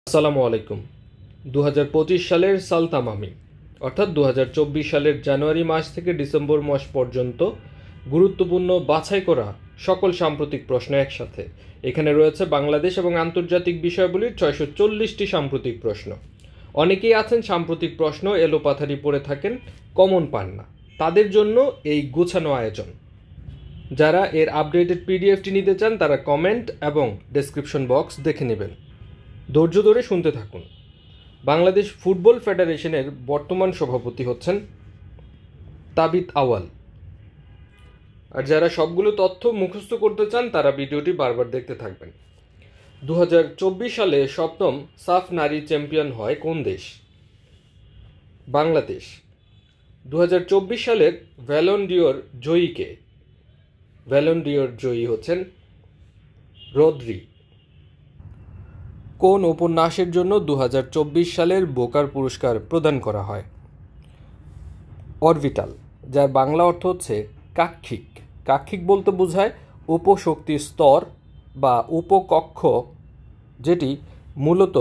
আসসালামু আলাইকুম। 2025 সালের সালতামামি অর্থাৎ 2024 সালের জানুয়ারি মাস থেকে ডিসেম্বর মাস পর্যন্ত গুরুত্বপূর্ণ বাছাই করা সকল সাম্প্রতিক প্রশ্ন একসাথে। এখানে রয়েছে বাংলাদেশ এবং আন্তর্জাতিক বিষয়াবলীর 640টি সাম্প্রতিক প্রশ্ন। অনেকেই আছেন সাম্প্রতিক প্রশ্ন এলোপাথারি পড়ে থাকেন, কমন পান না, তাদের জন্য এই গোছানো আয়োজন। যারা এর আপডেটেড পিডিএফটি নিতে চান তারা কমেন্ট এবং ডেসক্রিপশন বক্স দেখে নেবেন। ধৈর্য ধরে শুনতে থাকুন। বাংলাদেশ ফুটবল ফেডারেশনের বর্তমান সভাপতি হচ্ছেন তাবিত আওয়াল। আর যারা সবগুলো তথ্য মুখস্থ করতে চান তারা ভিডিওটি বারবার দেখতে থাকবেন। 2024 সালে সপ্তম সাফ নারী চ্যাম্পিয়ন হয় কোন দেশ? বাংলাদেশ। 2024 সালের ব্যালন ডিওর জয়ী কে? ব্যালন ডিওর জয়ী হচ্ছেন রদ্রি। কোন উপন্যাসের জন্য 2024 সালের বোকার পুরস্কার প্রদান করা হয়? অরবিটাল, যার বাংলা অর্থ হচ্ছে কাক্ষিক। কাক্ষিক বলতে বোঝায় উপশক্তির স্তর বা উপকক্ষ, যেটি মূলত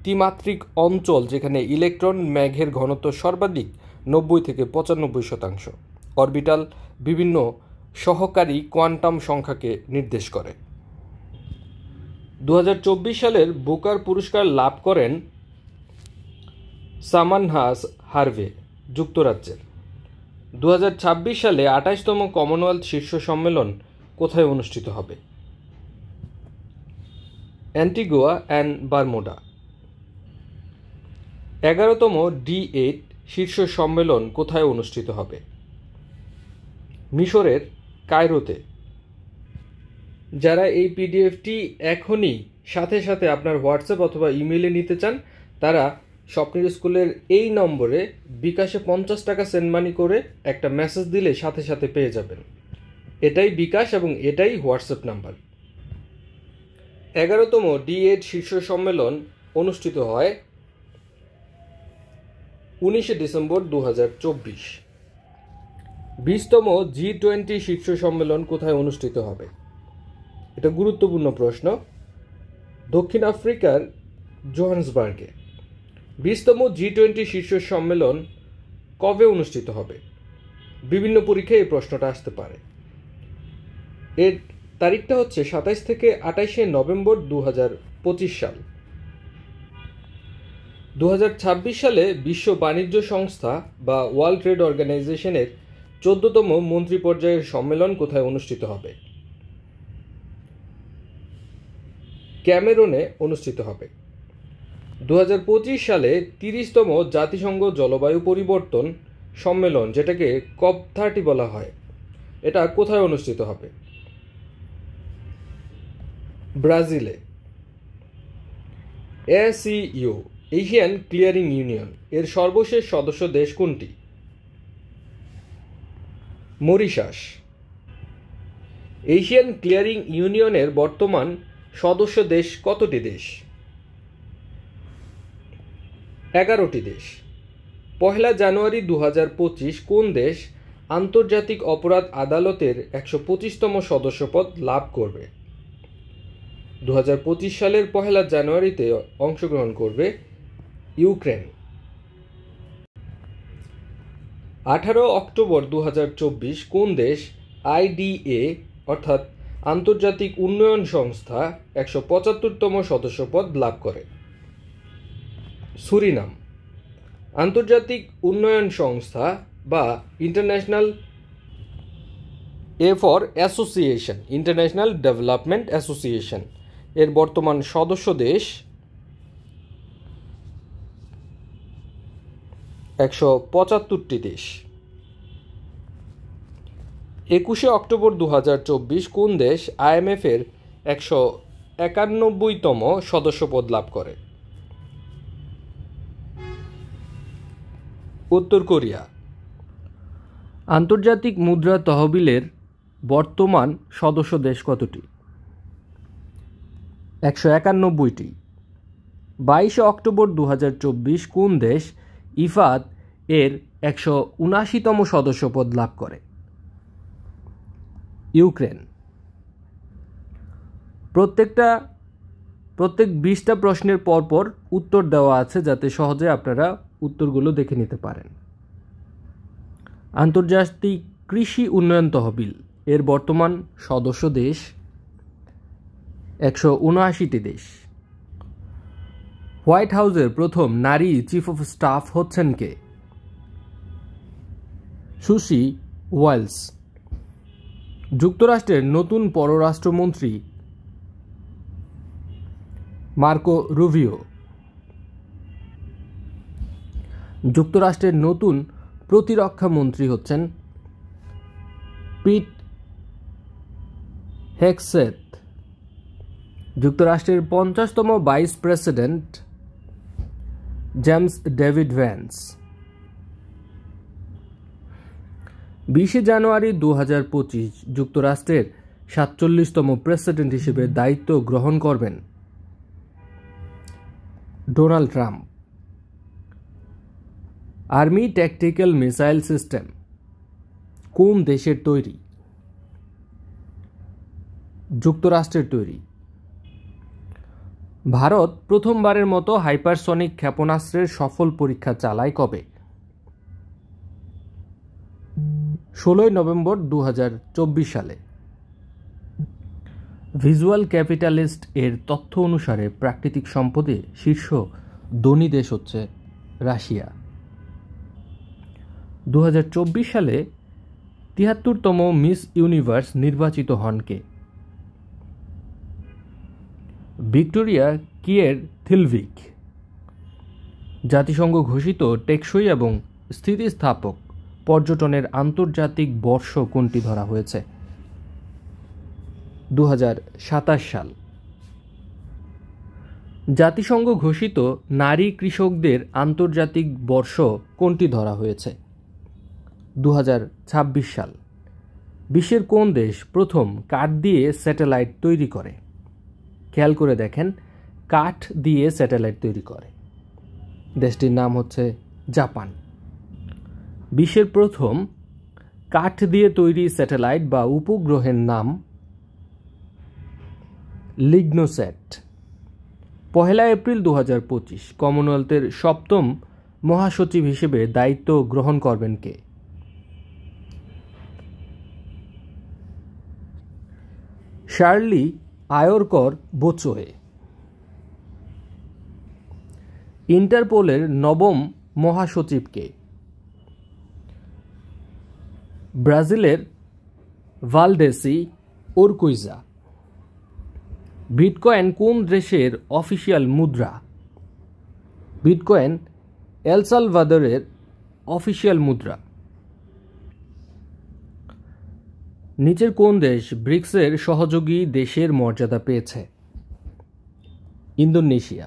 ত্রিমাত্রিক অঞ্চল যেখানে ইলেকট্রন মেঘের ঘনত্ব সর্বাধিক 90 থেকে 95%। অরবিটাল বিভিন্ন সহকারী কোয়ান্টাম সংখ্যাকে নির্দেশ করে। 2024 সালের বুকার পুরস্কার লাভ করেন সামানহাস হার্ভে, যুক্তরাজ্যের। 2026 সালে 28তম কমনওয়েলথ শীর্ষ সম্মেলন কোথায় অনুষ্ঠিত হবে? Antigua and Bermuda. 11তম D8 শীর্ষ সম্মেলন কোথায় অনুষ্ঠিত হবে? মিশরের কায়রোতে। যারা এই পিডিএফটি এখনই সাথে সাথে আপনার হোয়াটসঅ্যাপ অথবা ইমেইলে নিতে চান তারা স্বপ্নের স্কুলের এই নম্বরে বিকাশে 50 টাকা সেন্ড মানি করে একটা মেসেজ দিলে সাথে সাথে পেয়ে যাবেন। এটাই বিকাশ এবং এটাই হোয়াটসঅ্যাপ নাম্বার। 11তম D8 শীর্ষ সম্মেলন অনুষ্ঠিত হয় 19 ডিসেম্বর 2024। 20তম G20 শীর্ষ সম্মেলন কোথায় অনুষ্ঠিত হবে? এটা গুরুত্বপূর্ণ প্রশ্ন। দক্ষিণ আফ্রিকার জোহান্সবার্গে। 20তম G20 শীর্ষ সম্মেলন কবে অনুষ্ঠিত হবে? বিভিন্ন পরীক্ষায় এই প্রশ্নটা আসতে পারে। এর তারিখটা হচ্ছে 27 থেকে 28শে নভেম্বর 2025 সাল। 2026 সালে বিশ্ব বাণিজ্য সংস্থা বা ওয়ার্ল্ড ট্রেড অর্গানাইজেশনের 14তম মন্ত্রী পর্যায়ের সম্মেলন কোথায় অনুষ্ঠিত হবে? ক্যামেরুনে অনুষ্ঠিত হবে। 2025 সালে 30তম জাতিসংঘ জলবায়ু পরিবর্তন সম্মেলন, যেটাকে COP30 বলা হয়, এটা কোথায় অনুষ্ঠিত হবে? ব্রাজিলে। ACU এশিয়ান ক্লিয়ারিং ইউনিয়ন এর সর্বশেষ সদস্য দেশ কোনটি? মরিশাস। এশিয়ান ক্লিয়ারিং ইউনিয়নের বর্তমান সদস্য দেশ কতটি দেশ? 11টি দেশ। 1 জানুয়ারি 2025 কোন দেশ আন্তর্জাতিক অপরাধ আদালতের 125তম সদস্যপদ লাভ করবে? 2025 সালের 1 জানুয়ারিতে অংশগ্রহণ করবে ইউক্রেন। 18 অক্টোবর 2024 কোন দেশ IDA অর্থাৎ আন্তর্জাতিক উন্নয়ন সংস্থা 175তম সদস্যপদ লাভ করে? সুরিনাম। আন্তর্জাতিক উন্নয়ন সংস্থা বা international association, international development association এর বর্তমান সদস্য দেশ 175টি দেশ। 21 অক্টোবর 2024 কোন দেশ IMF এর 191তম সদস্যপদ লাভ করে? উত্তর কোরিয়া। আন্তর্জাতিক মুদ্রা তহবিলের বর্তমান সদস্য দেশ কতটি? 191টি। 22 অক্টোবর 2024 কোন দেশ ইফাদ এর 179তম সদস্যপদ লাভ করে? ইউক্রেন। প্রত্যেকটা প্রত্যেক 20টা প্রশ্নের পরপর উত্তর দেওয়া আছে, যাতে সহজে আপনারা উত্তরগুলো দেখে নিতে পারেন। আন্তর্জাতিক কৃষি উন্নয়ন তহবিল এর বর্তমান সদস্য দেশ 179টি দেশ। হোয়াইট হাউসের প্রথম নারী চিফ অফ স্টাফ হচ্ছেন কে? Susi Wales. যুক্তরাষ্ট্রের নতুন পররাষ্ট্রমন্ত্রী মার্কো রুবিও। যুক্তরাষ্ট্রের নতুন প্রতিরক্ষা মন্ত্রী হচ্ছেন পিট হেগসেথ। যুক্তরাষ্ট্রের 50তম vice president James David Vance. 20 January 2025 যুক্তরাষ্ট্রের 47তম প্রেসিডেন্ট হিসেবে দায়িত্ব গ্রহণ করবেন Donald Trump. Army tactical missile system কোন দেশের তৈরি? যুক্তরাষ্ট্রের তৈরি। ভারত প্রথমবারের মতো হাইপারসনিক ক্ষেপণাস্ত্রের সফল পরীক্ষা চালায় কবে? 16 নভেম্বর 2024 সালে। ভিজুয়াল ক্যাপিটালিস্ট এর তথ্য অনুসারে প্রাকৃতিক সম্পদে শীর্ষ ধনী দেশ হচ্ছে রাশিয়া। 2024 সালে 73তম মিস ইউনিভার্স নির্বাচিত হন কে? ভিক্টোরিয়া কিয়ের থিলভিক। জাতিসংঘ ঘোষিত টেকসই এবং স্থিতিস্থাপক পর্যটনের আন্তর্জাতিক বর্ষ কোনটি ধরা হয়েছে? 2027 সাল। জাতিসংঘ ঘোষিত নারী কৃষকদের আন্তর্জাতিক বর্ষ কোনটি ধরা হয়েছে? 2026 সাল। বিশ্বের কোন দেশ প্রথম কাঠ দিয়ে স্যাটেলাইট তৈরি করে? খেয়াল করে দেখেন, কাঠ দিয়ে স্যাটেলাইট তৈরি করে। দেশটির নাম হচ্ছে জাপান। বিশ্বের প্রথম কাঠ দিয়ে তৈরি স্যাটেলাইট বা উপগ্রহের নাম লিগনোস্যাট। 1 এপ্রিল 2025 কমনওয়েলথের 7ম মহাসচিব হিসেবে দায়িত্ব গ্রহণ করবেন কে? শার্লি আয়রকর বোচোয়ে। ইন্টারপোলের 9ম মহাসচিব কে? ব্রাজিলের ভালডেসি ওরকুইজা। বিটকয়েন কোন দেশের অফিসিয়াল মুদ্রা? বিটকয়েন এল সালভাদরের অফিসিয়াল মুদ্রা। নিচের কোন দেশ ব্রিক্সের সহযোগী দেশের মর্যাদা পেয়েছে? ইন্দোনেশিয়া।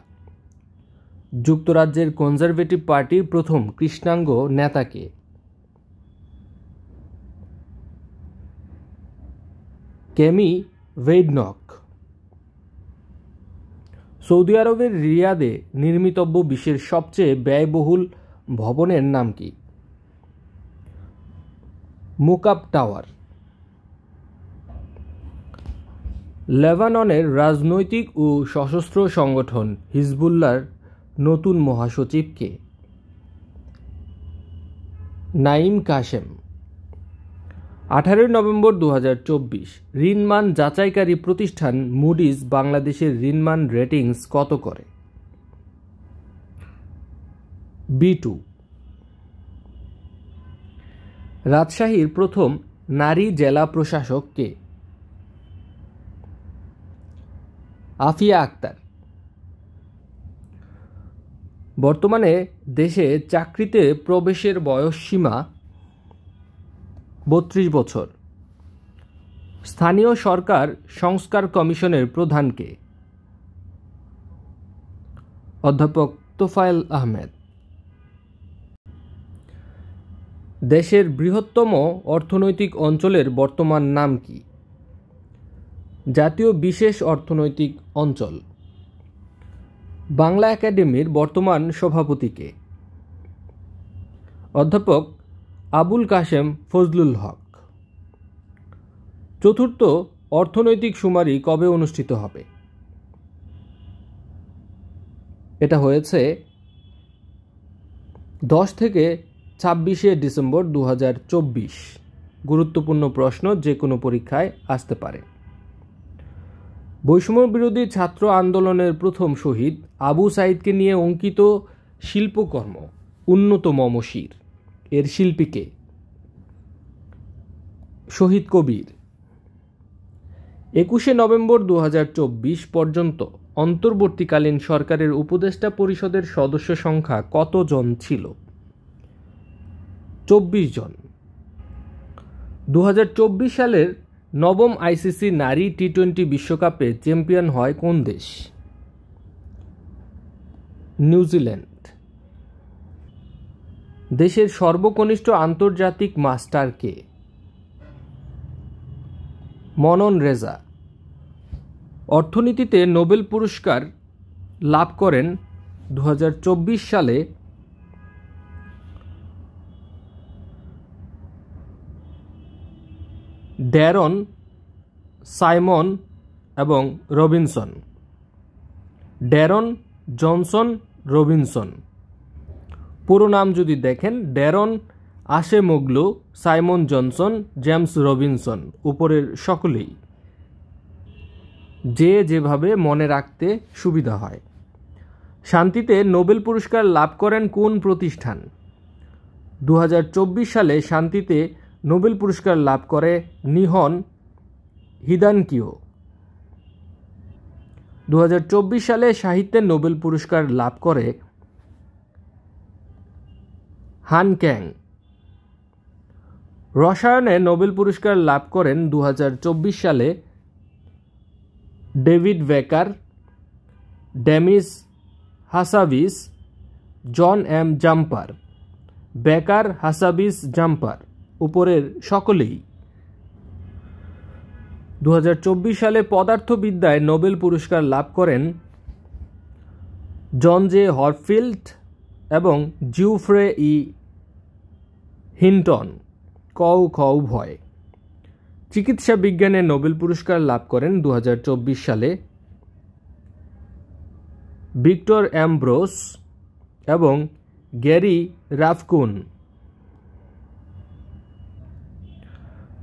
যুক্তরাজ্যের কনজারভেটিভ পার্টির প্রথম কৃষ্ণাঙ্গ নেতা কে? কেমি ওয়েডনক। সৌদি আরবের রিয়াদে নির্মিতব্য বিশ্বের সবচেয়ে ব্যয়বহুল ভবনের নাম কি? মুকাব টাওয়ার। লেবাননের রাজনৈতিক ও সশস্ত্র সংগঠন হিজবুল্লাহর নতুন মহাসচিব কে? নাঈম কাশেম। 18 নভেম্বর 2024 ঋণমান যাচাইকারী প্রতিষ্ঠান মুডিজ বাংলাদেশের ঋণমান রেটিংস কত করে? B2। রাজশাহীর প্রথম নারী জেলা প্রশাসক কে? আফিয়া আক্তার। বর্তমানে দেশে চাকরিতে প্রবেশের বয়সসীমা 32 বছর। স্থানীয় সরকার সংস্কার কমিশনের প্রধান কে? অধ্যাপক তোফায়েল আহমেদ। দেশের বৃহত্তম অর্থনৈতিক অঞ্চলের বর্তমান নাম কি? জাতীয় বিশেষ অর্থনৈতিক অঞ্চল। বাংলা একাডেমির বর্তমান সভাপতি কে? অধ্যাপক আবুল কাশেম ফজলুল হক। চতুর্থ অর্থনৈতিক শুমারি কবে অনুষ্ঠিত হবে? এটা হয়েছে 10 থেকে 26শে ডিসেম্বর 2024। গুরুত্বপূর্ণ প্রশ্ন, যে কোনো পরীক্ষায় আসতে পারে। বৈষম্য বিরোধী ছাত্র আন্দোলনের প্রথম শহীদ আবু সাঈদকে নিয়ে অঙ্কিত শিল্পকর্ম উন্নত মমশির এর শিল্পীকে? শহীদ কবির। 21শে নভেম্বর 2024 পর্যন্ত অন্তর্বর্তীকালীন সরকারের উপদেষ্টা পরিষদের সদস্য সংখ্যা কতজন ছিল? 24 জন। 2024 সালের নবম আইসিসি নারী টি-20 বিশ্বকাপে চ্যাম্পিয়ন হয় কোন দেশ? নিউজিল্যান্ড। দেশের সর্বকনিষ্ঠ আন্তর্জাতিক মাস্টার কে? মনন রেজা। অর্থনীতিতে নোবেল পুরস্কার লাভ করেন 2024 সালে ড্যারন, সাইমন এবং রবিনসন। Daron, Johnson, Robinson. পুরো নাম যদি দেখেন, Daron Acemoglu, Simon Johnson, James Robinson. উপরের সকলেই, যে যেভাবে মনে রাখতে সুবিধা হয়। শান্তিতে নোবেল পুরস্কার লাভ করেন কোন প্রতিষ্ঠান? 2024 সালে শান্তিতে নোবেল পুরস্কার লাভ করে নিহন হিদানকিও। 2024 সালে সাহিত্যে নোবেল পুরস্কার লাভ করে হান ক্যাং। রসায়নে নোবেল পুরস্কার লাভ করেন 2024 সালে ডেভিড বেকার, ডেমিস হাসাবিস, জন এম জাম্পার। বেকার, হাসাবিস, জাম্পার। উপরের সকলেই। 2024 সালে পদার্থবিদ্যায় নোবেল পুরস্কার লাভ করেন জন জে হরফিল্ড এবং জিউফ্রে ই হিন্টন। ক খ উভয়। চিকিৎসা বিজ্ঞানে নোবেল পুরস্কার লাভ করেন 2024 সালে ভিক্টর অ্যামব্রোস এবং গ্যারি রাফকুন।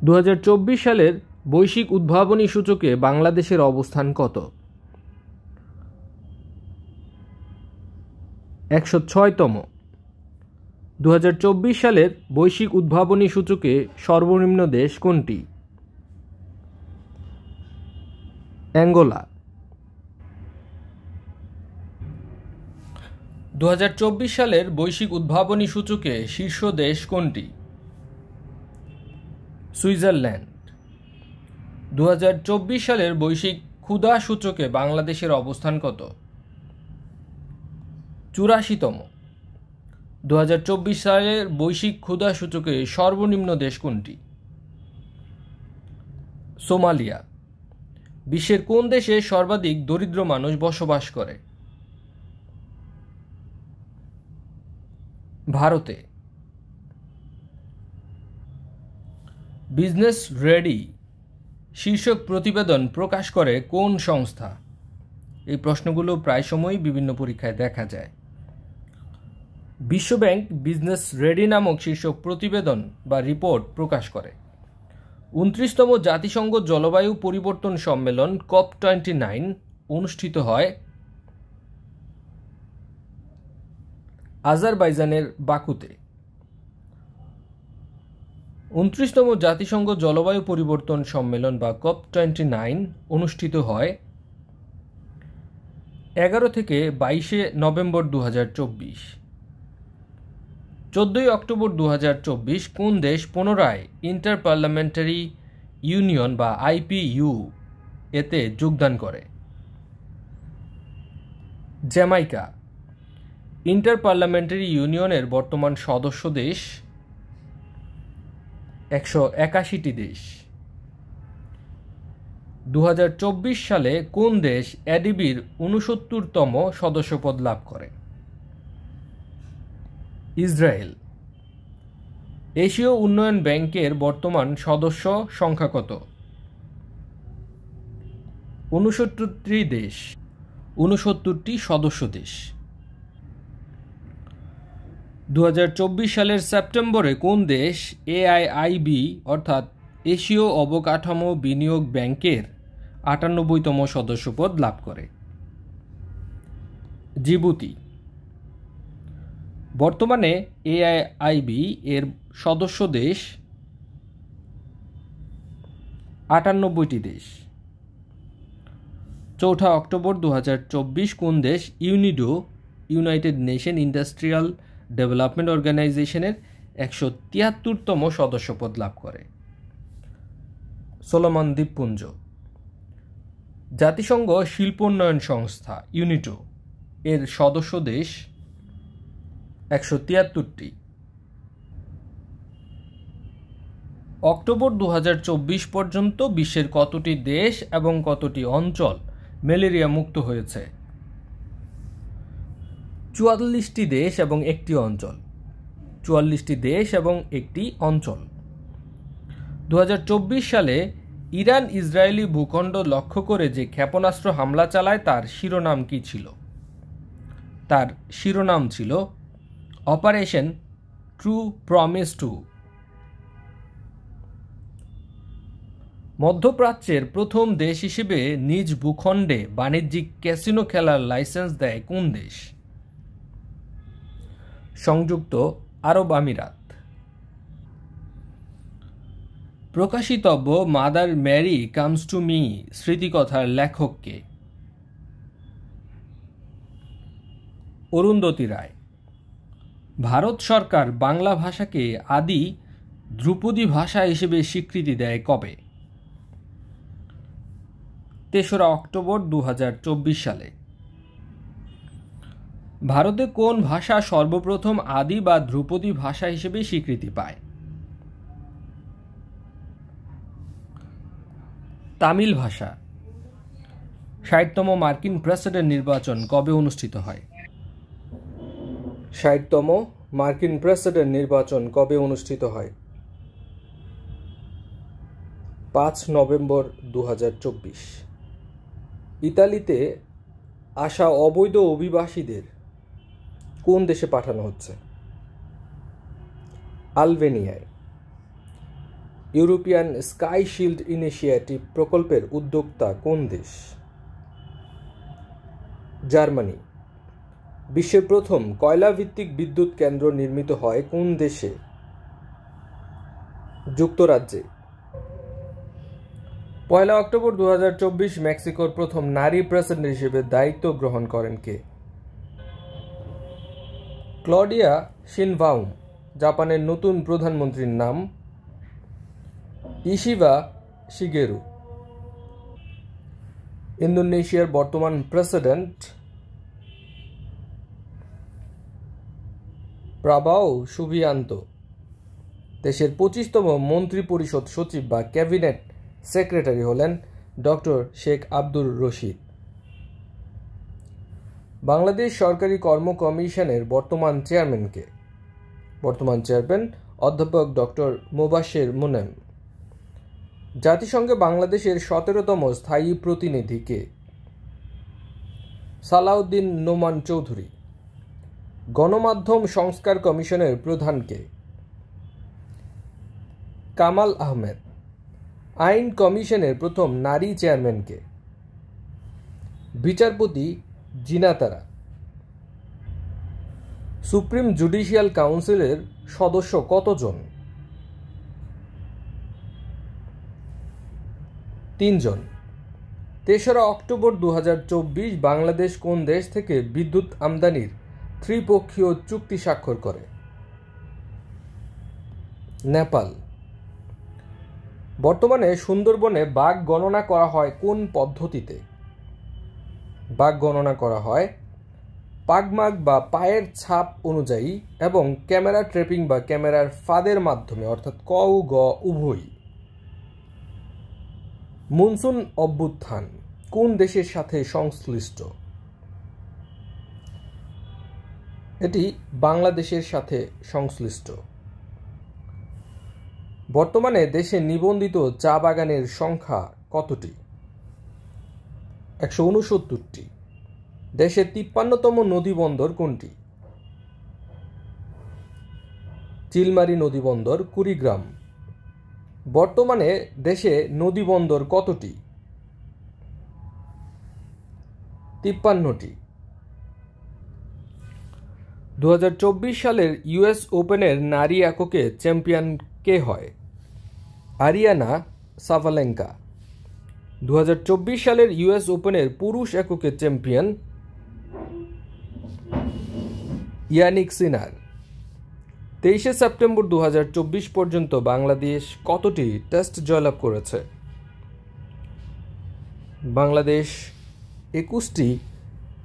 2024 সালের বৈশ্বিক উদ্ভাবনী সূচকে বাংলাদেশের অবস্থান কত? 106তম। 2024 সালের বৈশ্বিক উদ্ভাবনী সূচকে সর্বনিম্ন দেশ কোনটি? অ্যাঙ্গোলা। 2024 সালের বৈশ্বিক উদ্ভাবনী সূচকে শীর্ষ দেশ কোনটি? সুইজারল্যান্ড। 2024 সালের বৈশ্বিক ক্ষুধা সূচকে বাংলাদেশের অবস্থান কত? 84তম। 2024 সালের বৈশ্বিক ক্ষুধা সূচকে সর্বনিম্ন দেশ কোনটি? সোমালিয়া। বিশ্বের কোন দেশে সর্বাধিক দরিদ্র মানুষ বসবাস করে? ভারতে। বিজনেস রেডি শীর্ষক প্রতিবেদন প্রকাশ করে কোন সংস্থা? এই প্রশ্নগুলো প্রায় সময়ই বিভিন্ন পরীক্ষায় দেখা যায়। বিশ্বব্যাংক বিজনেস রেডি নামক শীর্ষক প্রতিবেদন বা রিপোর্ট প্রকাশ করে। 29তম জাতিসংঘ জলবায়ু পরিবর্তন সম্মেলন COP29 অনুষ্ঠিত হয় আজারবাইজানের বাকুতে। 29তম জাতিসংঘ জলবায়ু পরিবর্তন সম্মেলন বা COP29 অনুষ্ঠিত হয় 11 থেকে 22শে নভেম্বর 2024। 14ই অক্টোবর 2024 কোন দেশ পুনরায় ইন্টার পার্লামেন্টারি ইউনিয়ন বা IPU এতে যোগদান করে? জ্যামাইকা। ইন্টার পার্লামেন্টারি ইউনিয়নের বর্তমান সদস্য দেশ 181টি দেশ। 2024 সালে কোন দেশ এডিবির 69তম সদস্যপদ লাভ করে? ইসরায়েল। এশীয় উন্নয়ন ব্যাংকের বর্তমান সদস্য সংখ্যা কত? 69টি দেশ, 69টি সদস্য দেশ। 2024 সালের সেপ্টেম্বরে কোন দেশ AIIB অর্থাৎ এশীয় অবকাঠামো বিনিয়োগ ব্যাংকের 98তম সদস্যপদ লাভ করে? জিবুতি। বর্তমানে AIIB এর সদস্য দেশ 98টি দেশ। 4 অক্টোবর 2024 কোন দেশ UNIDO United nation industrial development অর্গানাইজেশনের 173তম সদস্যপদ লাভ করে? সোলোমন দ্বীপপুঞ্জ। জাতিসংঘ শিল্পোন্নয়ন সংস্থা ইউনিটো এর সদস্য দেশ 173টি। অক্টোবর 2024 পর্যন্ত বিশ্বের কতটি দেশ এবং কতটি অঞ্চল ম্যালেরিয়া মুক্ত হয়েছে? 44টি দেশ এবং একটি অঞ্চল। 44টি দেশ এবং একটি অঞ্চল। 2024 সালে ইরান ইসরায়েলি ভূখণ্ড লক্ষ্য করে যে ক্ষেপণাস্ত্র হামলা চালায় তার শিরোনাম কী ছিল? তার শিরোনাম ছিল অপারেশন ট্রু প্রমিস 2। মধ্যপ্রাচ্যের প্রথম দেশ হিসেবে নিজ ভূখণ্ডে বাণিজ্যিক ক্যাসিনো খেলার লাইসেন্স দেয় কোন দেশ? সংযুক্ত আরব আমিরাত। প্রকাশিতব্য mother Mary comes to me স্মৃতিকথার লেখক কে? অরুন্ধতী রায়। ভারত সরকার বাংলা ভাষাকে আদি ধ্রুপদী ভাষা হিসেবে স্বীকৃতি দেয় কবে? 3 অক্টোবর 2024 সালে। ভারতে কোন ভাষা সর্বপ্রথম আদি বা ধ্রুপদী ভাষা হিসেবে স্বীকৃতি পায়? তামিল ভাষা। 60তম মার্কিন প্রেসিডেন্ট নির্বাচন কবে অনুষ্ঠিত হয়? 60তম মার্কিন প্রেসিডেন্ট নির্বাচন কবে অনুষ্ঠিত হয়? 5 নভেম্বর 2024। ইতালিতে আসা অবৈধ অভিবাসীদের কোন দেশে পাঠানো হচ্ছে? আলবেনিয়ায়। ইউরোপিয়ান স্কাই শিল্ড ইনিশিয়েটিভ প্রকল্পের উদ্যোক্তা কোন দেশ? জার্মানি। বিশ্বের প্রথম কয়লাভিত্তিক বিদ্যুৎ কেন্দ্র নির্মিত হয় কোন দেশে? যুক্তরাজ্যে। 1 অক্টোবর 2024 মেক্সিকোর প্রথম নারী প্রেসিডেন্ট হিসেবে দায়িত্ব গ্রহণ করেন কে? Claudia Sheinbaum. জাপানের নতুন প্রধানমন্ত্রীর নাম? Ishiba Shigeru. ইন্দোনেশিয়ার বর্তমান প্রেসিডেন্ট প্রাবাও সুবিয়ান্তো। দেশের 25তম মন্ত্রী পরিষদ সচিব বা ক্যাবিনেট সেক্রেটারি হলেন ডক্টর শেখ আব্দুর রশিদ। বাংলাদেশ সরকারি কর্ম কমিশনের বর্তমান চেয়ারম্যান কে? বর্তমান চেয়ারম্যান অধ্যাপক ডক্টর মোবাশ্বের মুনেম। জাতিসংঘে বাংলাদেশের 17তম স্থায়ী প্রতিনিধি কে? সালাউদ্দিন নোমান চৌধুরী। গণমাধ্যম সংস্কার কমিশনের প্রধান কে? কামাল আহমেদ। আইন কমিশনের প্রথম নারী চেয়ারম্যান কে? বিচারপতি জিনাতারা। সুপ্রিম জুডিশিয়াল কাউন্সিলের সদস্য কতজন? 3 জন। 3 অক্টোবর 2024 বাংলাদেশ কোন দেশ থেকে বিদ্যুৎ আমদানির ত্রিপক্ষীয় চুক্তি স্বাক্ষর করে? নেপাল। বর্তমানে সুন্দরবনে বাঘ গণনা করা হয় কোন পদ্ধতিতে? বাঘ গণনা করা হয় পাগমাগ বা পায়ের ছাপ অনুযায়ী এবং ক্যামেরা ট্র্যাপিং বা ক্যামেরার ফাঁদের মাধ্যমে, অর্থাৎ ক ও গ উভয়ই। মনসুন অভ্যুত্থান কোন দেশের সাথে সংশ্লিষ্ট? এটি বাংলাদেশের সাথে সংশ্লিষ্ট। বর্তমানে দেশে নিবন্ধিত চা বাগানের সংখ্যা কতটি? 169টি। দেশের 53তম নদী বন্দর কোনটি? চিলমারি নদীবন্দর কুড়িগ্রাম। বর্তমানে দেশে নদীবন্দর কতটি? 53টি। 2024 সালের ইউএস ওপেনের নারী এককে চ্যাম্পিয়ন কে হয়? আরিয়ানা সাভালেঙ্কা। 2024 সালের ইউএস ওপেনের পুরুষ এককে চ্যাম্পিয়ন ইয়ানিক সিনার। 23শে সেপ্টেম্বর 2024 পর্যন্ত বাংলাদেশ কতটি টেস্ট জয়লাভ করেছে? বাংলাদেশ 21টি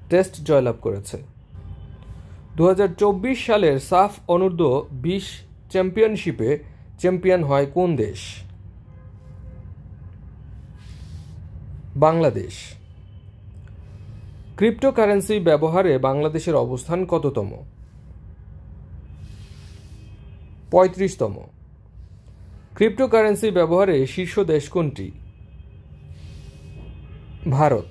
টেস্ট জয়লাভ করেছে। 2024 সালের সাফ অনূর্ধ্ব 20 চ্যাম্পিয়নশিপে চ্যাম্পিয়ন হয় কোন দেশ? বাংলাদেশ। ক্রিপ্টোকারেন্সি ব্যবহারে বাংলাদেশের অবস্থান কততম? 35তম। ক্রিপ্টোকারেন্সি ব্যবহারে শীর্ষ দেশ কোনটি? ভারত।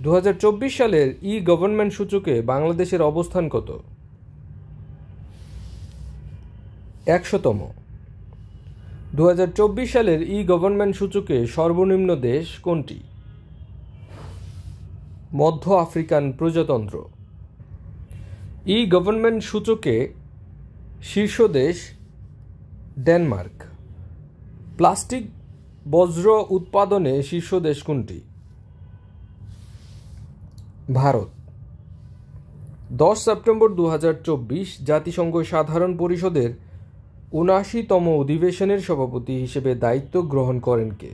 2024 সালের ই গভর্নমেন্ট সূচকে বাংলাদেশের অবস্থান কত? 100তম। 2024 সালের ই গভর্নমেন্ট সূচকে সর্বনিম্ন দেশ কোনটি? মধ্য আফ্রিকান প্রজাতন্ত্র। ই গভর্নমেন্ট সূচকে শীর্ষ দেশ ডেনমার্ক। প্লাস্টিক বজ্র উৎপাদনে শীর্ষ দেশ কোনটি? ভারত। 10 সেপ্টেম্বর 2024 জাতিসংঘ সাধারণ পরিষদের ৭৯তম অধিবেশনের সভাপতি হিসেবে দায়িত্ব গ্রহণ করেন কে?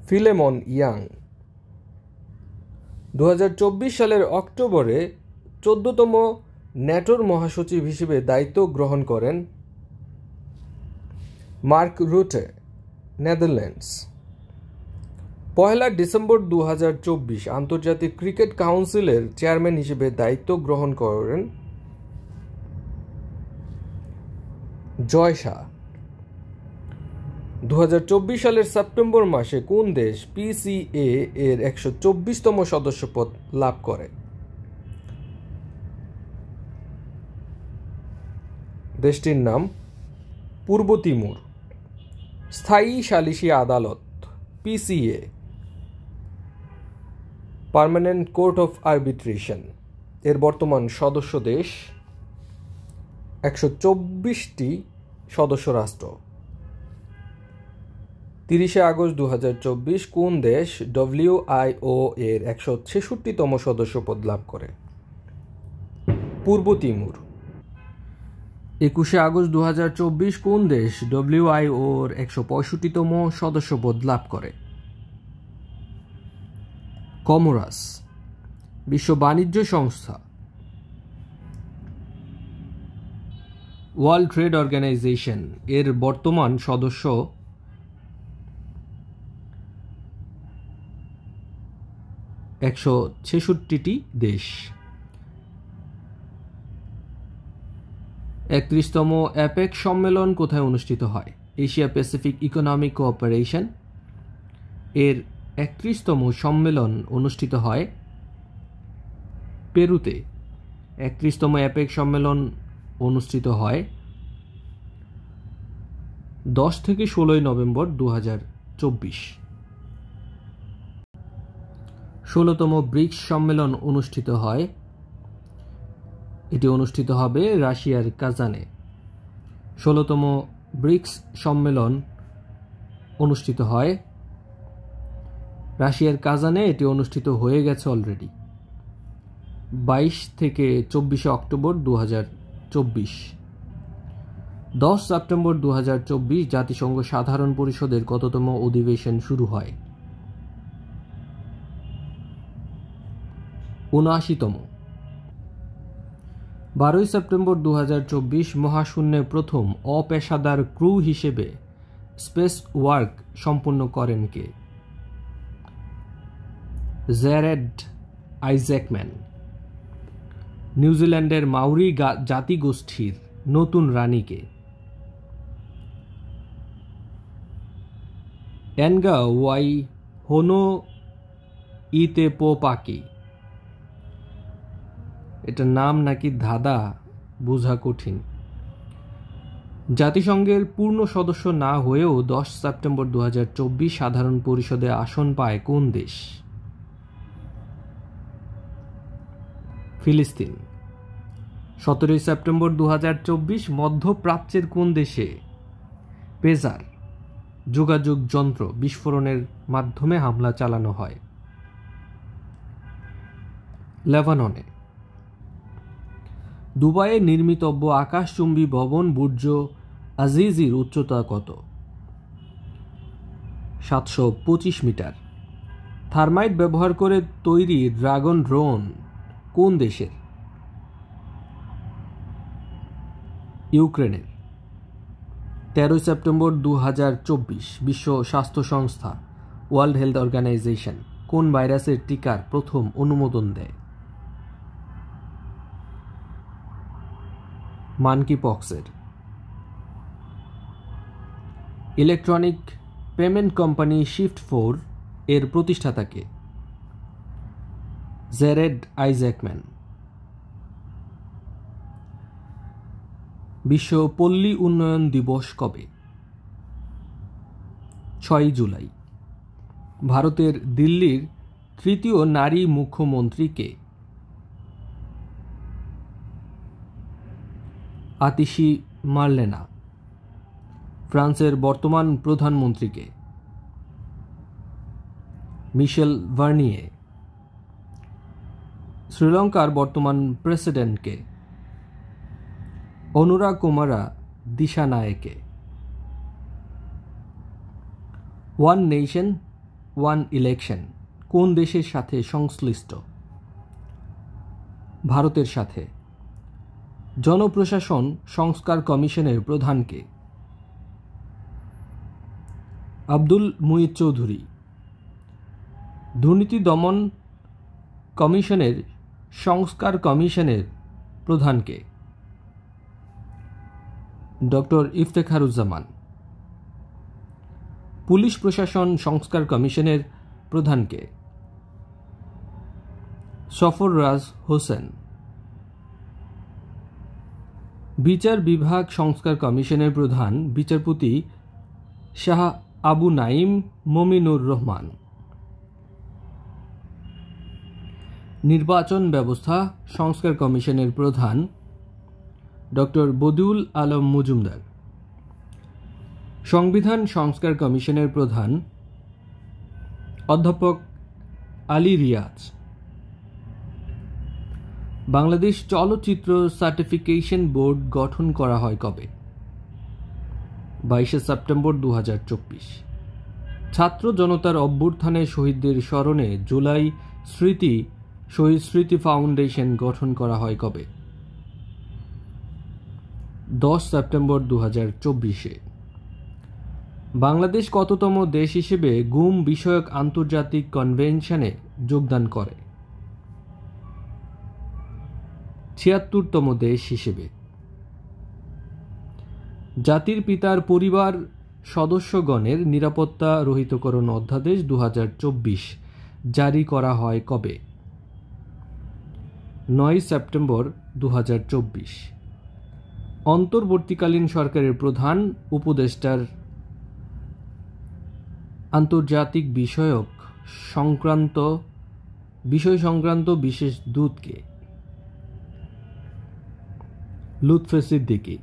Philemon young. 2024 সালের অক্টোবরে 14তম ন্যাটোর মহাসচিব হিসেবে দায়িত্ব গ্রহণ করেন মার্ক রুটে, নেদারল্যান্ডস। 1 ডিসেম্বর 2024 আন্তর্জাতিক ক্রিকেট কাউন্সিলের চেয়ারম্যান হিসেবে দায়িত্ব গ্রহণ করেন জয় শাহ। 2024 সালের সেপ্টেম্বর মাসে কোন দেশ পিসিএ এর 124তম সদস্যপদ লাভ করে? দেশটির নাম পূর্ব তিমুর। স্থায়ী সালিসি আদালত PCA, permanent court of arbitration, এর বর্তমান সদস্য দেশ 124টি সদস্য রাষ্ট্র। 30শে আগস্ট 2024 কোন দেশ ডব্লিউআইও এর 166তম সদস্যপদ লাভ করে? পূর্ব তিমুর। 21শে আগস্ট 2024 কোন দেশ ডব্লিউআইও এর 165তম সদস্যপদ লাভ করে? কমোরাস। বিশ্ব বাণিজ্য সংস্থা, ওয়ার্ল্ড ট্রেড অর্গানাইজেশন এর বর্তমান সদস্য 166টি দেশ। 31তম অ্যাপেক সম্মেলন কোথায় অনুষ্ঠিত হয়? এশিয়া প্যাসিফিক ইকোনমিক কোঅপারেশন এর 31তম সম্মেলন অনুষ্ঠিত হয় পেরুতে। 31তম অ্যাপেক সম্মেলন অনুষ্ঠিত হয় 10 থেকে 16 নভেম্বর 2024। 16তম ব্রিক্স সম্মেলন অনুষ্ঠিত হয়, এটি অনুষ্ঠিত হবে রাশিয়ার কাজানে। 16তম ব্রিক্স সম্মেলন অনুষ্ঠিত হয় রাশিয়ার কাজানে, এটি অনুষ্ঠিত হয়ে গেছে অলরেডি 22 থেকে 24 অক্টোবর 2024। 10 সেপ্টেম্বর 2024 জাতিসংঘ সাধারণ পরিষদের কততম অধিবেশন শুরু হয়? ৭৯তম। 12 সেপ্টেম্বর 2024 মহাশূন্যে প্রথম অপেশাদার ক্রু হিসেবে স্পেস ওয়ার্ক সম্পন্ন করেন কে? জ্যারেড আইজ্যাকম্যান। নিউজিল্যান্ডের মাউরি জাতিগোষ্ঠীর নতুন রানী কে? এনগা ওয়াই হোনো ইতেপোপাকি। এটার নাম নাকি ধাঁধা, বোঝা কঠিন। জাতিসংঘের পূর্ণ সদস্য না হয়েও 10 সেপ্টেম্বর 2024 সাধারণ পরিষদে আসন পায় কোন দেশ? ফিলিস্তিন। 17 সেপ্টেম্বর 2024 মধ্যপ্রাচ্যের কোন দেশে পেজার যোগাযোগ যন্ত্র বিস্ফোরণের মাধ্যমে হামলা চালানো হয়? লেবাননে। দুবাইয়ে নির্মিতব্য আকাশচুম্বী ভবন বুর্জ আজিজির উচ্চতা কত? 725 মিটার। থার্মাইট ব্যবহার করে তৈরি ড্রাগন ড্রোন কোন দেশের? ইউক্রেনের। 13 সেপ্টেম্বর 2024 বিশ্ব স্বাস্থ্য সংস্থা ওয়ার্ল্ড হেলথ অর্গানাইজেশন কোন ভাইরাসের টিকার প্রথম অনুমোদন দেয়? মানকিপক্সের। ইলেকট্রনিক পেমেন্ট কোম্পানি শিফট4 এর প্রতিষ্ঠাতা কে? জেরেড আইজ্যাকম্যান। বিশ্ব পল্লী উন্নয়ন দিবস কবে? 6 জুলাই। ভারতের দিল্লির তৃতীয় নারী মুখ্যমন্ত্রী কে? আতিশি মার্লেনা। ফ্রান্সের বর্তমান প্রধানমন্ত্রী কে? মিশেল ভার্নিয়ে। শ্রীলঙ্কার বর্তমান প্রেসিডেন্ট কে? Anura Kumara Dissanayake. One nation one election কোন দেশের সাথে সংশ্লিষ্ট? ভারতের সাথে। জনপ্রশাসন সংস্কার কমিশনের প্রধান কে? আব্দুল মুইত চৌধুরী। দুর্নীতি দমন কমিশনের সংস্কার কমিশনের প্রধান কে? ডক্টর ইফতেখারুজ্জামান। পুলিশ প্রশাসন সংস্কার কমিশনের প্রধান কে? সফররাজ হোসেন। বিচার বিভাগ সংস্কার কমিশনের প্রধান বিচারপতি শাহ আবু নাইম মমিনুর রহমান। নির্বাচন ব্যবস্থা সংস্কার কমিশনের প্রধান ডক্টর বদিউল আলম মজুমদার। সংবিধান সংস্কার কমিশনের প্রধান অধ্যাপক আলী রিয়াজ। বাংলাদেশ চলচ্চিত্র সার্টিফিকেশন বোর্ড গঠন করা হয় কবে? 22 সেপ্টেম্বর 2024। ছাত্র জনতার অভ্যুত্থানে শহীদদের স্মরণে জুলাই শহীদ স্মৃতি ফাউন্ডেশন গঠন করা হয় কবে? 10 সেপ্টেম্বর 2024। বাংলাদেশ কততম দেশ হিসেবে গুম বিষয়ক আন্তর্জাতিক কনভেনশনে যোগদান করে? 76তম দেশ হিসেবে। জাতির পিতার পরিবার সদস্যগণের নিরাপত্তা রহিতকরণ অধ্যাদেশ 2024 জারি করা হয় কবে? 9 সেপ্টেম্বর 2024। অন্তর্বর্তীকালীন সরকারের প্রধান উপদেষ্টার আন্তর্জাতিক বিষয় সংক্রান্ত বিশেষ দূতকে? লুৎফে সিদ্দিকী।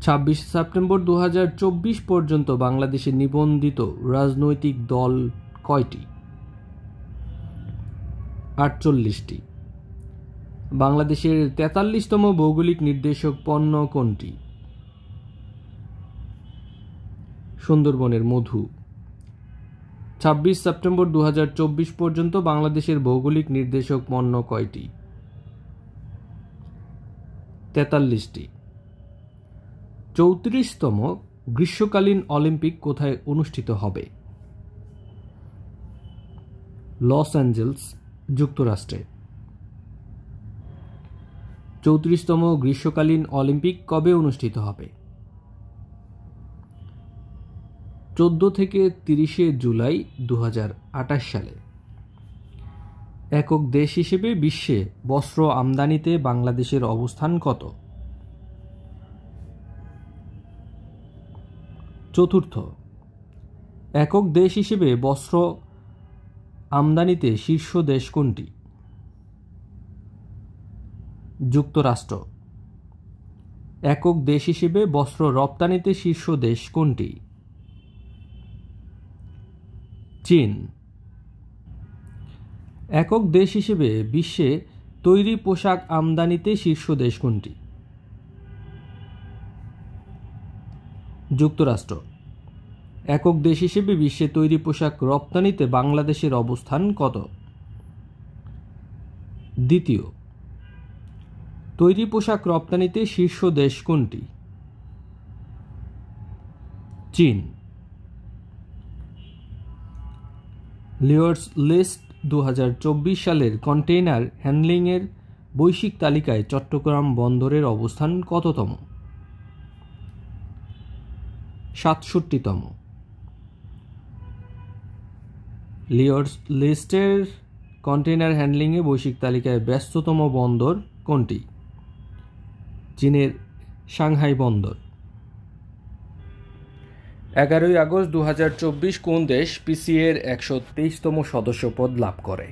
26 সেপ্টেম্বর 2024 পর্যন্ত বাংলাদেশে নিবন্ধিত রাজনৈতিক দল কয়টি? 48টি। বাংলাদেশের 43তম ভৌগোলিক নির্দেশক পণ্য কোনটি? সুন্দরবনের মধু। 26 সেপ্টেম্বর 2024 পর্যন্ত বাংলাদেশের ভৌগোলিক নির্দেশক পণ্য কয়টি? 43টি। 34তম গ্রীষ্মকালীন অলিম্পিক কোথায় অনুষ্ঠিত হবে? লস অ্যাঞ্জেলস, যুক্তরাষ্ট্রে। 34তম গ্রীষ্মকালীন অলিম্পিক কবে অনুষ্ঠিত হবে? 14 থেকে 30 জুলাই 2028 সালে। একক দেশ হিসেবে বিশ্বে বস্ত্র আমদানিতে বাংলাদেশের অবস্থান কত? চতুর্থ, একক দেশ হিসেবে বস্ত্র আমদানিতে শীর্ষ দেশ কোনটি? যুক্তরাষ্ট্র। একক দেশ হিসেবে বস্ত্র রপ্তানিতে শীর্ষ দেশ কোনটি? চীন। একক দেশ হিসেবে বিশ্বে তৈরি পোশাক আমদানিতে শীর্ষ দেশ কোনটি? যুক্তরাষ্ট্র। একক দেশ হিসেবে বিশ্বে তৈরি পোশাক রপ্তানিতে বাংলাদেশের অবস্থান কত? দ্বিতীয়। তৈরি পোশাক রপ্তানিতে শীর্ষ দেশ কোনটি? চীন। লিওর্স লিস্ট 2024 সালের কন্টেইনার হ্যান্ডলিংয়ের বৈশ্বিক তালিকায় চট্টগ্রাম বন্দরের অবস্থান কততম? 67তম। লিওর্স লিস্টের কন্টেইনার হ্যান্ডলিংয়ে বৈশ্বিক তালিকায় ব্যস্ততম বন্দর কোনটি? চীনের সাংহাই বন্দর। 11 আগস্ট 2024 কোন দেশ পিসিএর 123তম সদস্যপদ লাভ করে?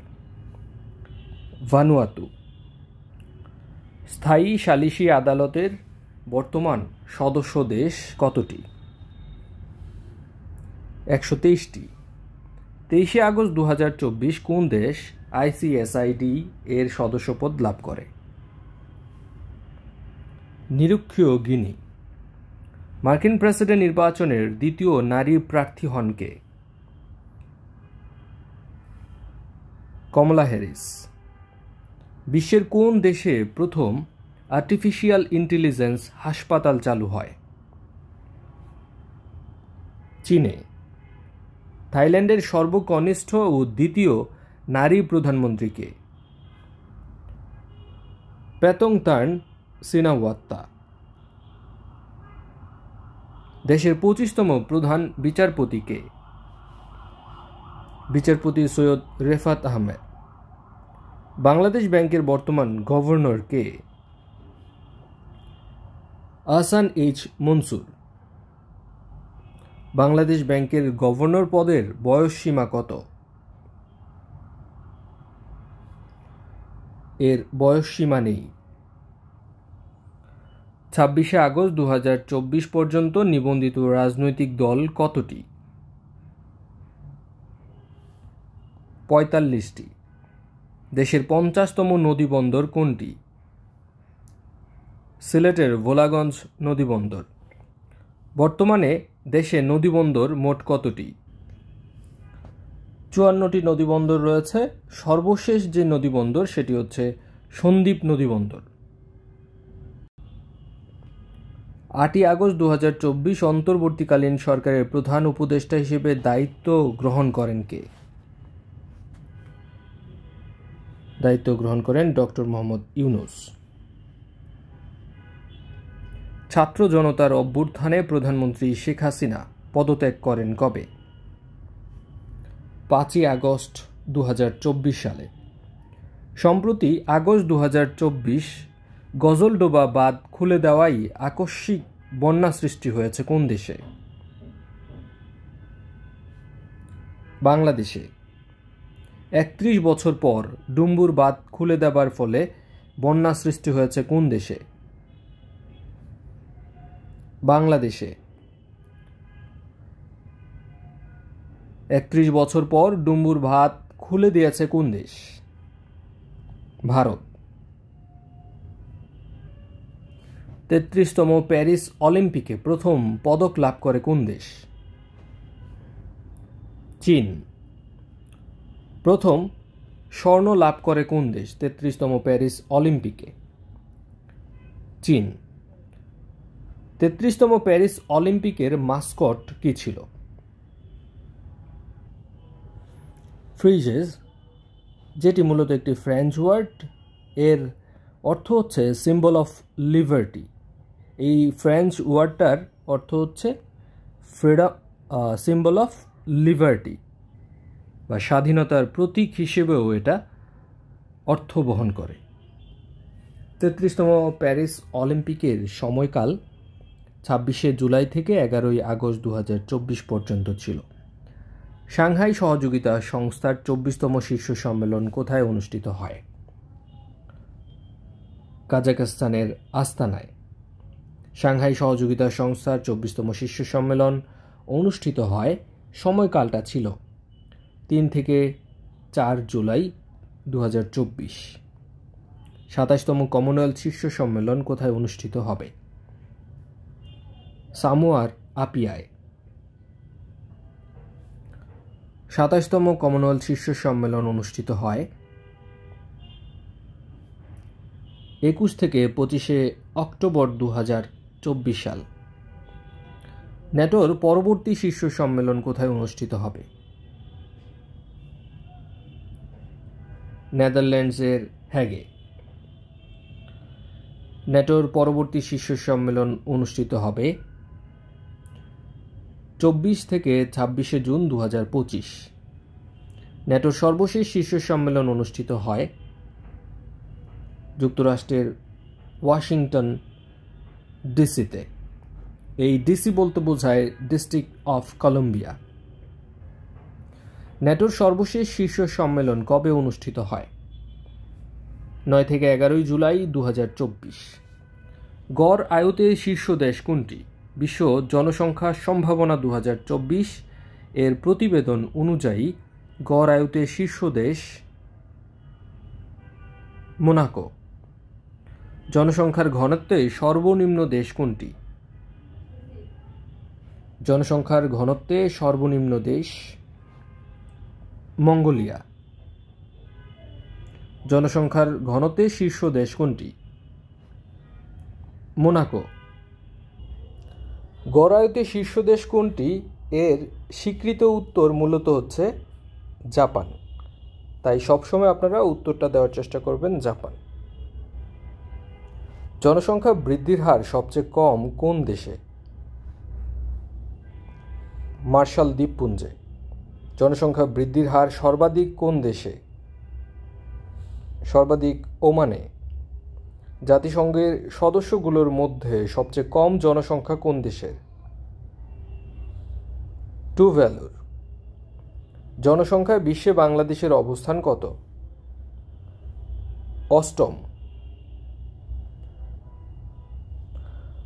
ভানুয়াতু। স্থায়ী সালিসি আদালতের বর্তমান সদস্য দেশ কতটি? 123টি। 23 আগস্ট 2024 কোন দেশ আইসিএসআইডি এর সদস্যপদ লাভ করে? নিরক্ষীয় গিনি। মার্কিন প্রেসিডেন্ট নির্বাচনের দ্বিতীয় নারী প্রার্থী হন কে? কমলা হ্যারিস। বিশ্বের কোন দেশে প্রথম আর্টিফিশিয়াল ইন্টেলিজেন্স হাসপাতাল চালু হয়? চীনে। থাইল্যান্ডের সর্বকনিষ্ঠ ও দ্বিতীয় নারী প্রধানমন্ত্রী কে? পেতংতার্ন সিনাওয়াত্তা। দেশের 25তম প্রধান বিচারপতি কে? বিচারপতি সৈয়দ রেফাত আহমেদ। বাংলাদেশ ব্যাংকের বর্তমান গভর্নর কে? আহসান এইচ মনসুর। বাংলাদেশ ব্যাংকের গভর্নর পদের বয়স সীমা কত? এর বয়স সীমা নেই। 26 আগস্ট 2024 পর্যন্ত নিবন্ধিত রাজনৈতিক দল কতটি? 45টি। দেশের 50তম নদীবন্দর কোনটি? সিলেটের ভোলাগঞ্জ নদীবন্দর। বর্তমানে দেশে নদীবন্দর মোট কতটি? 54টি নদীবন্দর রয়েছে। সর্বশেষ যে নদীবন্দর সেটি হচ্ছে সন্দ্বীপ নদীবন্দর। 8 আগস্ট 2024 অন্তর্বর্তীকালীন সরকারের প্রধান উপদেষ্টা হিসেবে দায়িত্ব গ্রহণ করেন কে? দায়িত্ব গ্রহণ করেন ডক্টর মোহাম্মদ ইউনূস। ছাত্র জনতার অভ্যুত্থানে প্রধানমন্ত্রী শেখ হাসিনা পদত্যাগ করেন কবে? 5 আগস্ট 2024 সালে। সম্প্রতি আগস্ট 2024 গজলডোবা বাঁধ খুলে দেওয়ায় আকস্মিক বন্যা সৃষ্টি হয়েছে কোন দেশে? বাংলাদেশে। 31 বছর পর ডুম্বুর বাঁধ খুলে দেবার ফলে বন্যা সৃষ্টি হয়েছে কোন দেশে? বাংলাদেশে। 31 বছর পর ডুম্বুর বাঁধ খুলে দিয়েছে কোন দেশ? ভারত। 33তম প্যারিস অলিম্পিকে প্রথম পদক লাভ করে কোন দেশ? চীন। প্রথম স্বর্ণ লাভ করে কোন দেশ 33তম প্যারিস অলিম্পিকে? চীন। 33তম প্যারিস অলিম্পিকের মাস্কট কি ছিল? ফ্রিজেস, যেটি মূলত একটি ফ্রেঞ্চ ওয়ার্ড। এর অর্থ হচ্ছে সিম্বল অফ লিবার্টি। এই ফ্রেঞ্চ ওয়ার্ডটার অর্থ হচ্ছে ফ্রিডম, সিম্বল অফ লিবার্টি বা স্বাধীনতার প্রতীক হিসেবেও এটা অর্থ বহন করে। 33তম প্যারিস অলিম্পিকের সময়কাল 26শে জুলাই থেকে 11ই আগস্ট 2024 পর্যন্ত ছিল। সাংহাই সহযোগিতা সংস্থার 24তম শীর্ষ সম্মেলন কোথায় অনুষ্ঠিত হয়? কাজাখস্তানের আস্তানায়। সাংহাই সহযোগিতা সংস্থার 24তম শীর্ষ সম্মেলন অনুষ্ঠিত হয়, সময়কালটা ছিল 3 থেকে 4 জুলাই 2024। 27তম কমনওয়েলথ শীর্ষ সম্মেলন কোথায় অনুষ্ঠিত হবে? সামোয়ার আপিয়ায়। 27তম কমনওয়েলথ শীর্ষ সম্মেলন অনুষ্ঠিত হয় 21 থেকে 25শে অক্টোবর 2024 সাল। ন্যাটোর পরবর্তী শীর্ষ সম্মেলন কোথায় অনুষ্ঠিত হবে? নেদারল্যান্ডসের হ্যাগে। ন্যাটোর পরবর্তী শীর্ষ সম্মেলন অনুষ্ঠিত হবে 24 থেকে 26শে জুন 2025। ন্যাটোর সর্বশেষ শীর্ষ সম্মেলন অনুষ্ঠিত হয় যুক্তরাষ্ট্রের ওয়াশিংটন ডিসিতে। এই ডিসি বলতে বোঝায় ডিস্ট্রিক্ট অফ কলম্বিয়া। ন্যাটোর সর্বশেষ শীর্ষ সম্মেলন কবে অনুষ্ঠিত হয়? 9 থেকে 11 জুলাই 2024। গড় আয়তে শীর্ষ দেশ কোনটি? বিশ্ব জনসংখ্যা সম্ভাবনা 2024 এর প্রতিবেদন অনুযায়ী গড় আয়তে শীর্ষ দেশ মোনাকো। জনসংখ্যার ঘনত্বে সর্বনিম্ন দেশ কোনটি? জনসংখ্যার ঘনত্বে সর্বনিম্ন দেশ মঙ্গোলিয়া। জনসংখ্যার ঘনত্বে শীর্ষ দেশ কোনটি? মোনাকো। গড় আয়তে শীর্ষ দেশ কোনটি এর স্বীকৃত উত্তর মূলত হচ্ছে জাপান। তাই সবসময় আপনারা উত্তরটা দেওয়ার চেষ্টা করবেন জাপান। জনসংখ্যা বৃদ্ধির হার সবচেয়ে কম কোন দেশে? মার্শাল দ্বীপপুঞ্জে। জনসংখ্যা বৃদ্ধির হার সর্বাধিক কোন দেশে? সর্বাধিক ওমানে। জাতিসংঘের সদস্যগুলোর মধ্যে সবচেয়ে কম জনসংখ্যা কোন দেশের? টুভ্যালুর। জনসংখ্যায় বিশ্বে বাংলাদেশের অবস্থান কত? অষ্টম।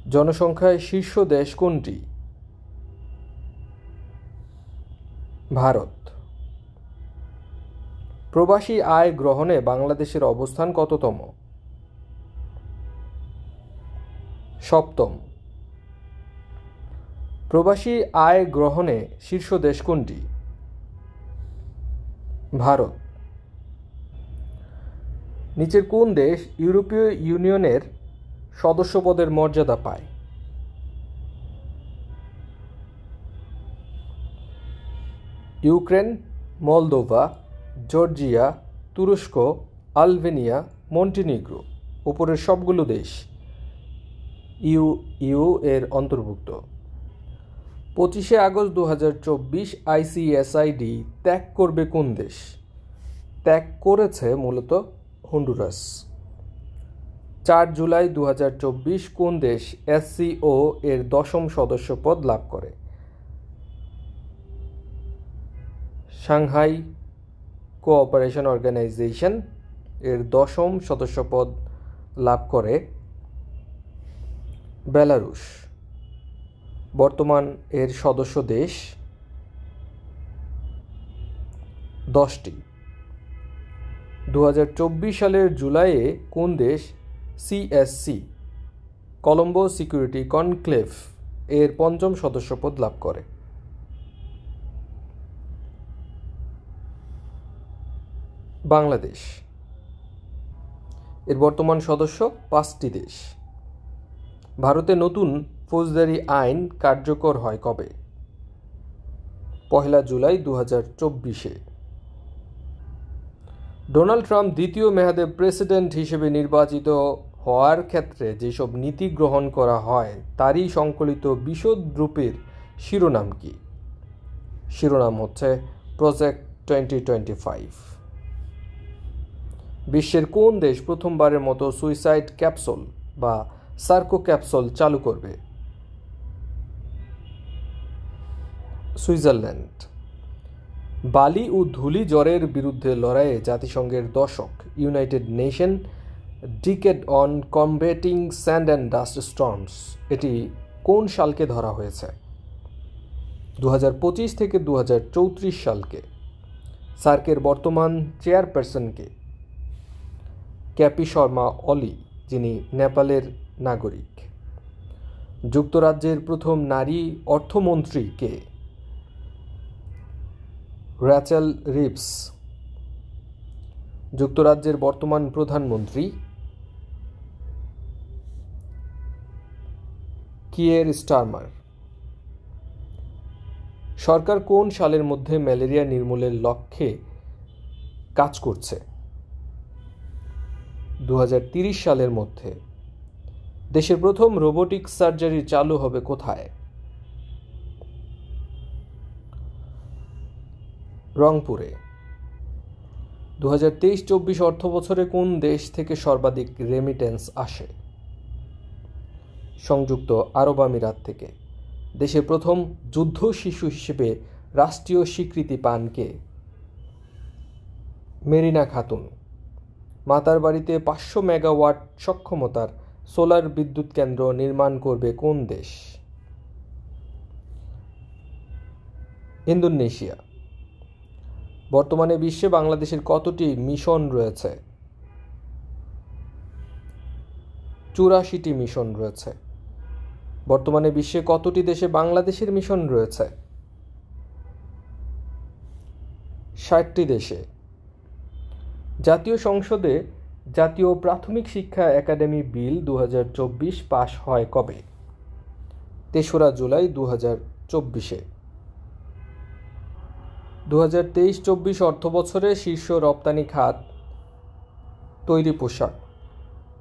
জনসংখ্যায় শীর্ষ দেশ কোনটি? ভারত। প্রবাসী আয় গ্রহণে বাংলাদেশের অবস্থান কততম? সপ্তম। প্রবাসী আয় গ্রহণে শীর্ষ দেশ কোনটি? ভারত। নিচের কোন দেশ ইউরোপীয় ইউনিয়নের সদস্যপদের মর্যাদা পায়? ইউক্রেন, মলদোভা, জর্জিয়া, তুরস্ক, আলবেনিয়া, মন্টিনিগ্রো। উপরের সবগুলো দেশ ইউ এর অন্তর্ভুক্ত। 25শে আগস্ট 2024 আইসিএসআইডি ত্যাগ করবে কোন দেশ? ত্যাগ করেছে মূলত হন্ডুরাস। 4 জুলাই 2024 কোন দেশ এসসিও এর 10ম সদস্যপদ লাভ করে? সাংহাই কোঅপারেশন অর্গানাইজেশন এর 10ম সদস্যপদ লাভ করে বেলারুশ। বর্তমান এর সদস্য দেশ 10টি। 2024 সালের জুলাইয়ে কোন দেশ সিএসসি কলম্বো সিকিউরিটি কনক্লেভ এর 5ম সদস্যপদ লাভ করে? বাংলাদেশ। এর বর্তমান সদস্য 5টি দেশ। ভারতে নতুন ফৌজদারি আইন কার্যকর হয় কবে? 1 জুলাই 2024। ডোনাল্ড ট্রাম্প দ্বিতীয় মেয়াদে প্রেসিডেন্ট হিসেবে নির্বাচিত হওয়ার ক্ষেত্রে যেসব নীতি গ্রহণ করা হয় তারই সংকলিত বিশদ-রূপের শিরোনাম কি? শিরোনাম হচ্ছে প্রজেক্ট 2025। বিশ্বের কোন দেশ প্রথমবারের মতো সুইসাইড ক্যাপসুল বা সার্কো ক্যাপসুল চালু করবে? সুইজারল্যান্ড। বালি ও ধূলি জ্বরের বিরুদ্ধে লড়াইয়ে জাতিসংঘের দশক United Nation Decade on Combating Sand and Dust Storms এটি কোন সালকে ধরা হয়েছে? 2025 থেকে 2034 সালকে। সার্কের বর্তমান চেয়ারপারসনকে? ক্যাপি শর্মা অলি, যিনি নেপালের নাগরিক। যুক্তরাজ্যের প্রথম নারী অর্থমন্ত্রী কে? Rachel Reeves. যুক্তরাজ্যের বর্তমান প্রধানমন্ত্রী? কিয়ের স্টারমার। সরকার কোন সালের মধ্যে ম্যালেরিয়া নির্মূলের লক্ষ্যে কাজ করছে? 2030 সালের মধ্যে। দেশের প্রথম রোবোটিক সার্জারি চালু হবে কোথায়? রংপুরে। 2023-24 অর্থবছরে কোন দেশ থেকে সর্বাধিক রেমিটেন্স আসে? সংযুক্ত আরব আমিরাত থেকে। দেশের প্রথম যুদ্ধ শিশু হিসেবে রাষ্ট্রীয় স্বীকৃতি পান কে? মেরিনা খাতুন। মাতার বাড়িতে 500 মেগাওয়াট সক্ষমতার সোলার বিদ্যুৎ কেন্দ্র নির্মাণ করবে কোন দেশ? ইন্দোনেশিয়া। বর্তমানে বিশ্বে বাংলাদেশের কতটি মিশন রয়েছে? 84টি মিশন রয়েছে। বর্তমানে বিশ্বে কতটি দেশে বাংলাদেশের মিশন রয়েছে? 60টি দেশে। জাতীয় সংসদে জাতীয় প্রাথমিক শিক্ষা একাডেমি বিল 2024 পাশ হয় কবে? 3রা জুলাই 2024-এ। 2023-24 অর্থবছরে শীর্ষ রপ্তানি খাত তৈরি পোশাক।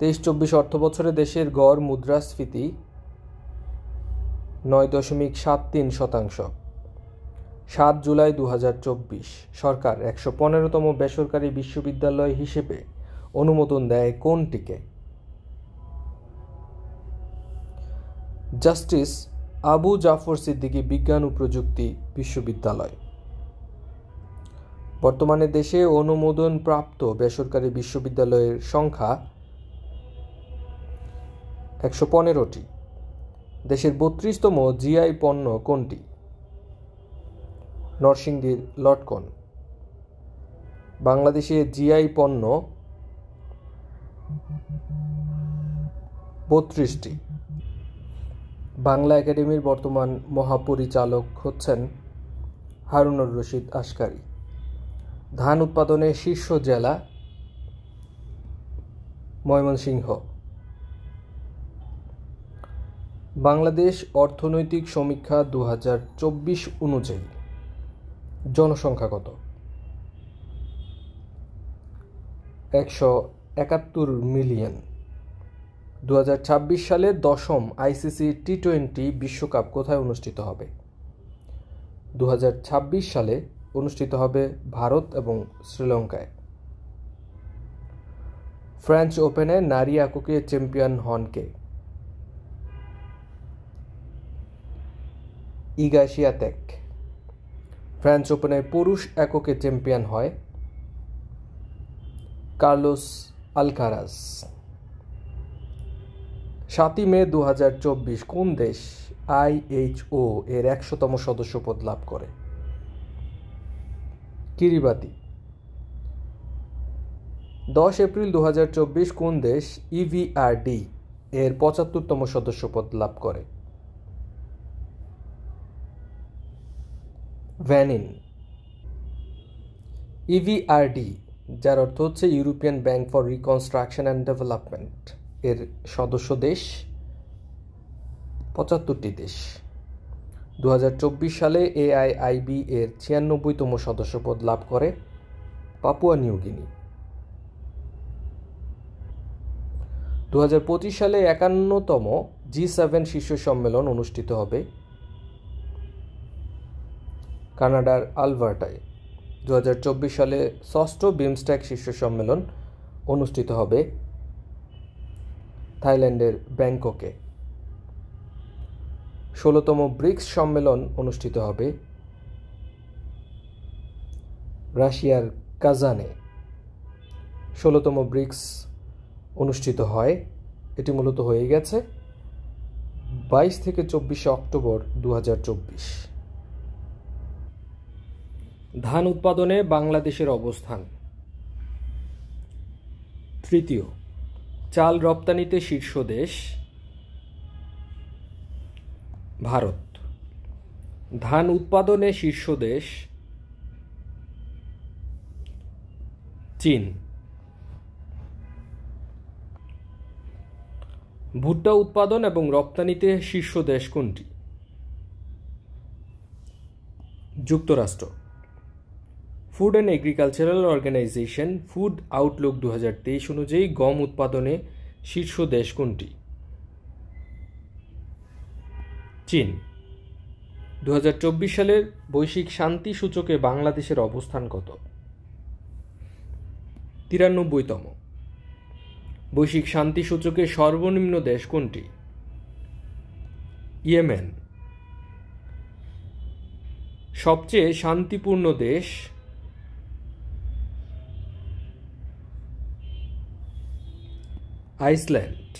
23-24 অর্থবছরে দেশের গড় মুদ্রাস্ফীতি 9.73%। 7 জুলাই 2024 সরকার 115তম বেসরকারি বিশ্ববিদ্যালয় হিসেবে অনুমোদন দেয় কোনটিকে? জাস্টিস আবু জাফর সিদ্দিকী বিজ্ঞান ও প্রযুক্তি বিশ্ববিদ্যালয়। বর্তমানে দেশে অনুমোদন প্রাপ্ত বেসরকারি বিশ্ববিদ্যালয়ের সংখ্যা 115টি। দেশের 32তম জিআই পণ্য কোনটি? নরসিংদীর লটকন। বাংলাদেশে জিআই পণ্য 32টি। বাংলা একাডেমির বর্তমান মহাপরিচালক হচ্ছেন হারুনুর রশিদ আসকারী। ধান উৎপাদনে শীর্ষ জেলা ময়মনসিংহ। বাংলাদেশ অর্থনৈতিক সমীক্ষা 2024 অনুযায়ী জনসংখ্যা কত? 171 মিলিয়ন। 2026 সালে 10ম আইসিসি টি-20 বিশ্বকাপ কোথায় অনুষ্ঠিত হবে? 2026 সালে অনুষ্ঠিত হবে ভারত এবং শ্রীলঙ্কায়। ফ্রেঞ্চ ওপেনে নারী এককে চ্যাম্পিয়ন হন কে? ইগা শিয়াতেক। ফ্রেঞ্চ ওপেনে পুরুষ এককে চ্যাম্পিয়ন হয় কার্লোস আলকারাজ। 7 মে 2024 কোন দেশ আইএইচও এর 100তম সদস্যপদ লাভ করে? কিরিবাতি। 10 এপ্রিল 2024 কোন দেশ ইভিআরডি এর 75তম সদস্যপদ লাভ করে? ভ্যানিন। ইভিআরডি, যার অর্থ হচ্ছে European bank for reconstruction and development, এর সদস্য দেশ 75টি দেশ। 2024 সালে এআইআইবি এর 96তম সদস্যপদ লাভ করে পাপুয়া নিউ গিনি। 2025 সালে 51তম G7 শীর্ষ সম্মেলন অনুষ্ঠিত হবে কানাডার আলবার্টায়। 2024 সালে 6ষ্ঠ বিমস্টেক শীর্ষ সম্মেলন অনুষ্ঠিত হবে থাইল্যান্ডের ব্যাংককে। 16তম ব্রিক্স সম্মেলন অনুষ্ঠিত হবে রাশিয়ার কাজানে। 16তম ব্রিক্স অনুষ্ঠিত হয়, এটি মূলত হয়ে গেছে 22 থেকে 24 অক্টোবর 2024। ধান উৎপাদনে বাংলাদেশের অবস্থান। তৃতীয়। চাল রপ্তানিতে শীর্ষ দেশ ভারত। ধান উৎপাদনে শীর্ষ দেশ চীন। ভুট্টা উৎপাদন এবং রপ্তানিতে শীর্ষ দেশ কোনটি? যুক্তরাষ্ট্র। Food and Agricultural Organization Food Outlook 2023 অনুযায়ী গম উৎপাদনে শীর্ষ দেশ কোনটি? চীন। 2024 সালের বৈশ্বিক শান্তি সূচকে বাংলাদেশের অবস্থান কত? 93তম। বৈশ্বিক শান্তি সূচকে সর্বনিম্ন দেশ কোনটি? ইয়েমেন। সবচেয়ে শান্তিপূর্ণ দেশ আইসল্যান্ড।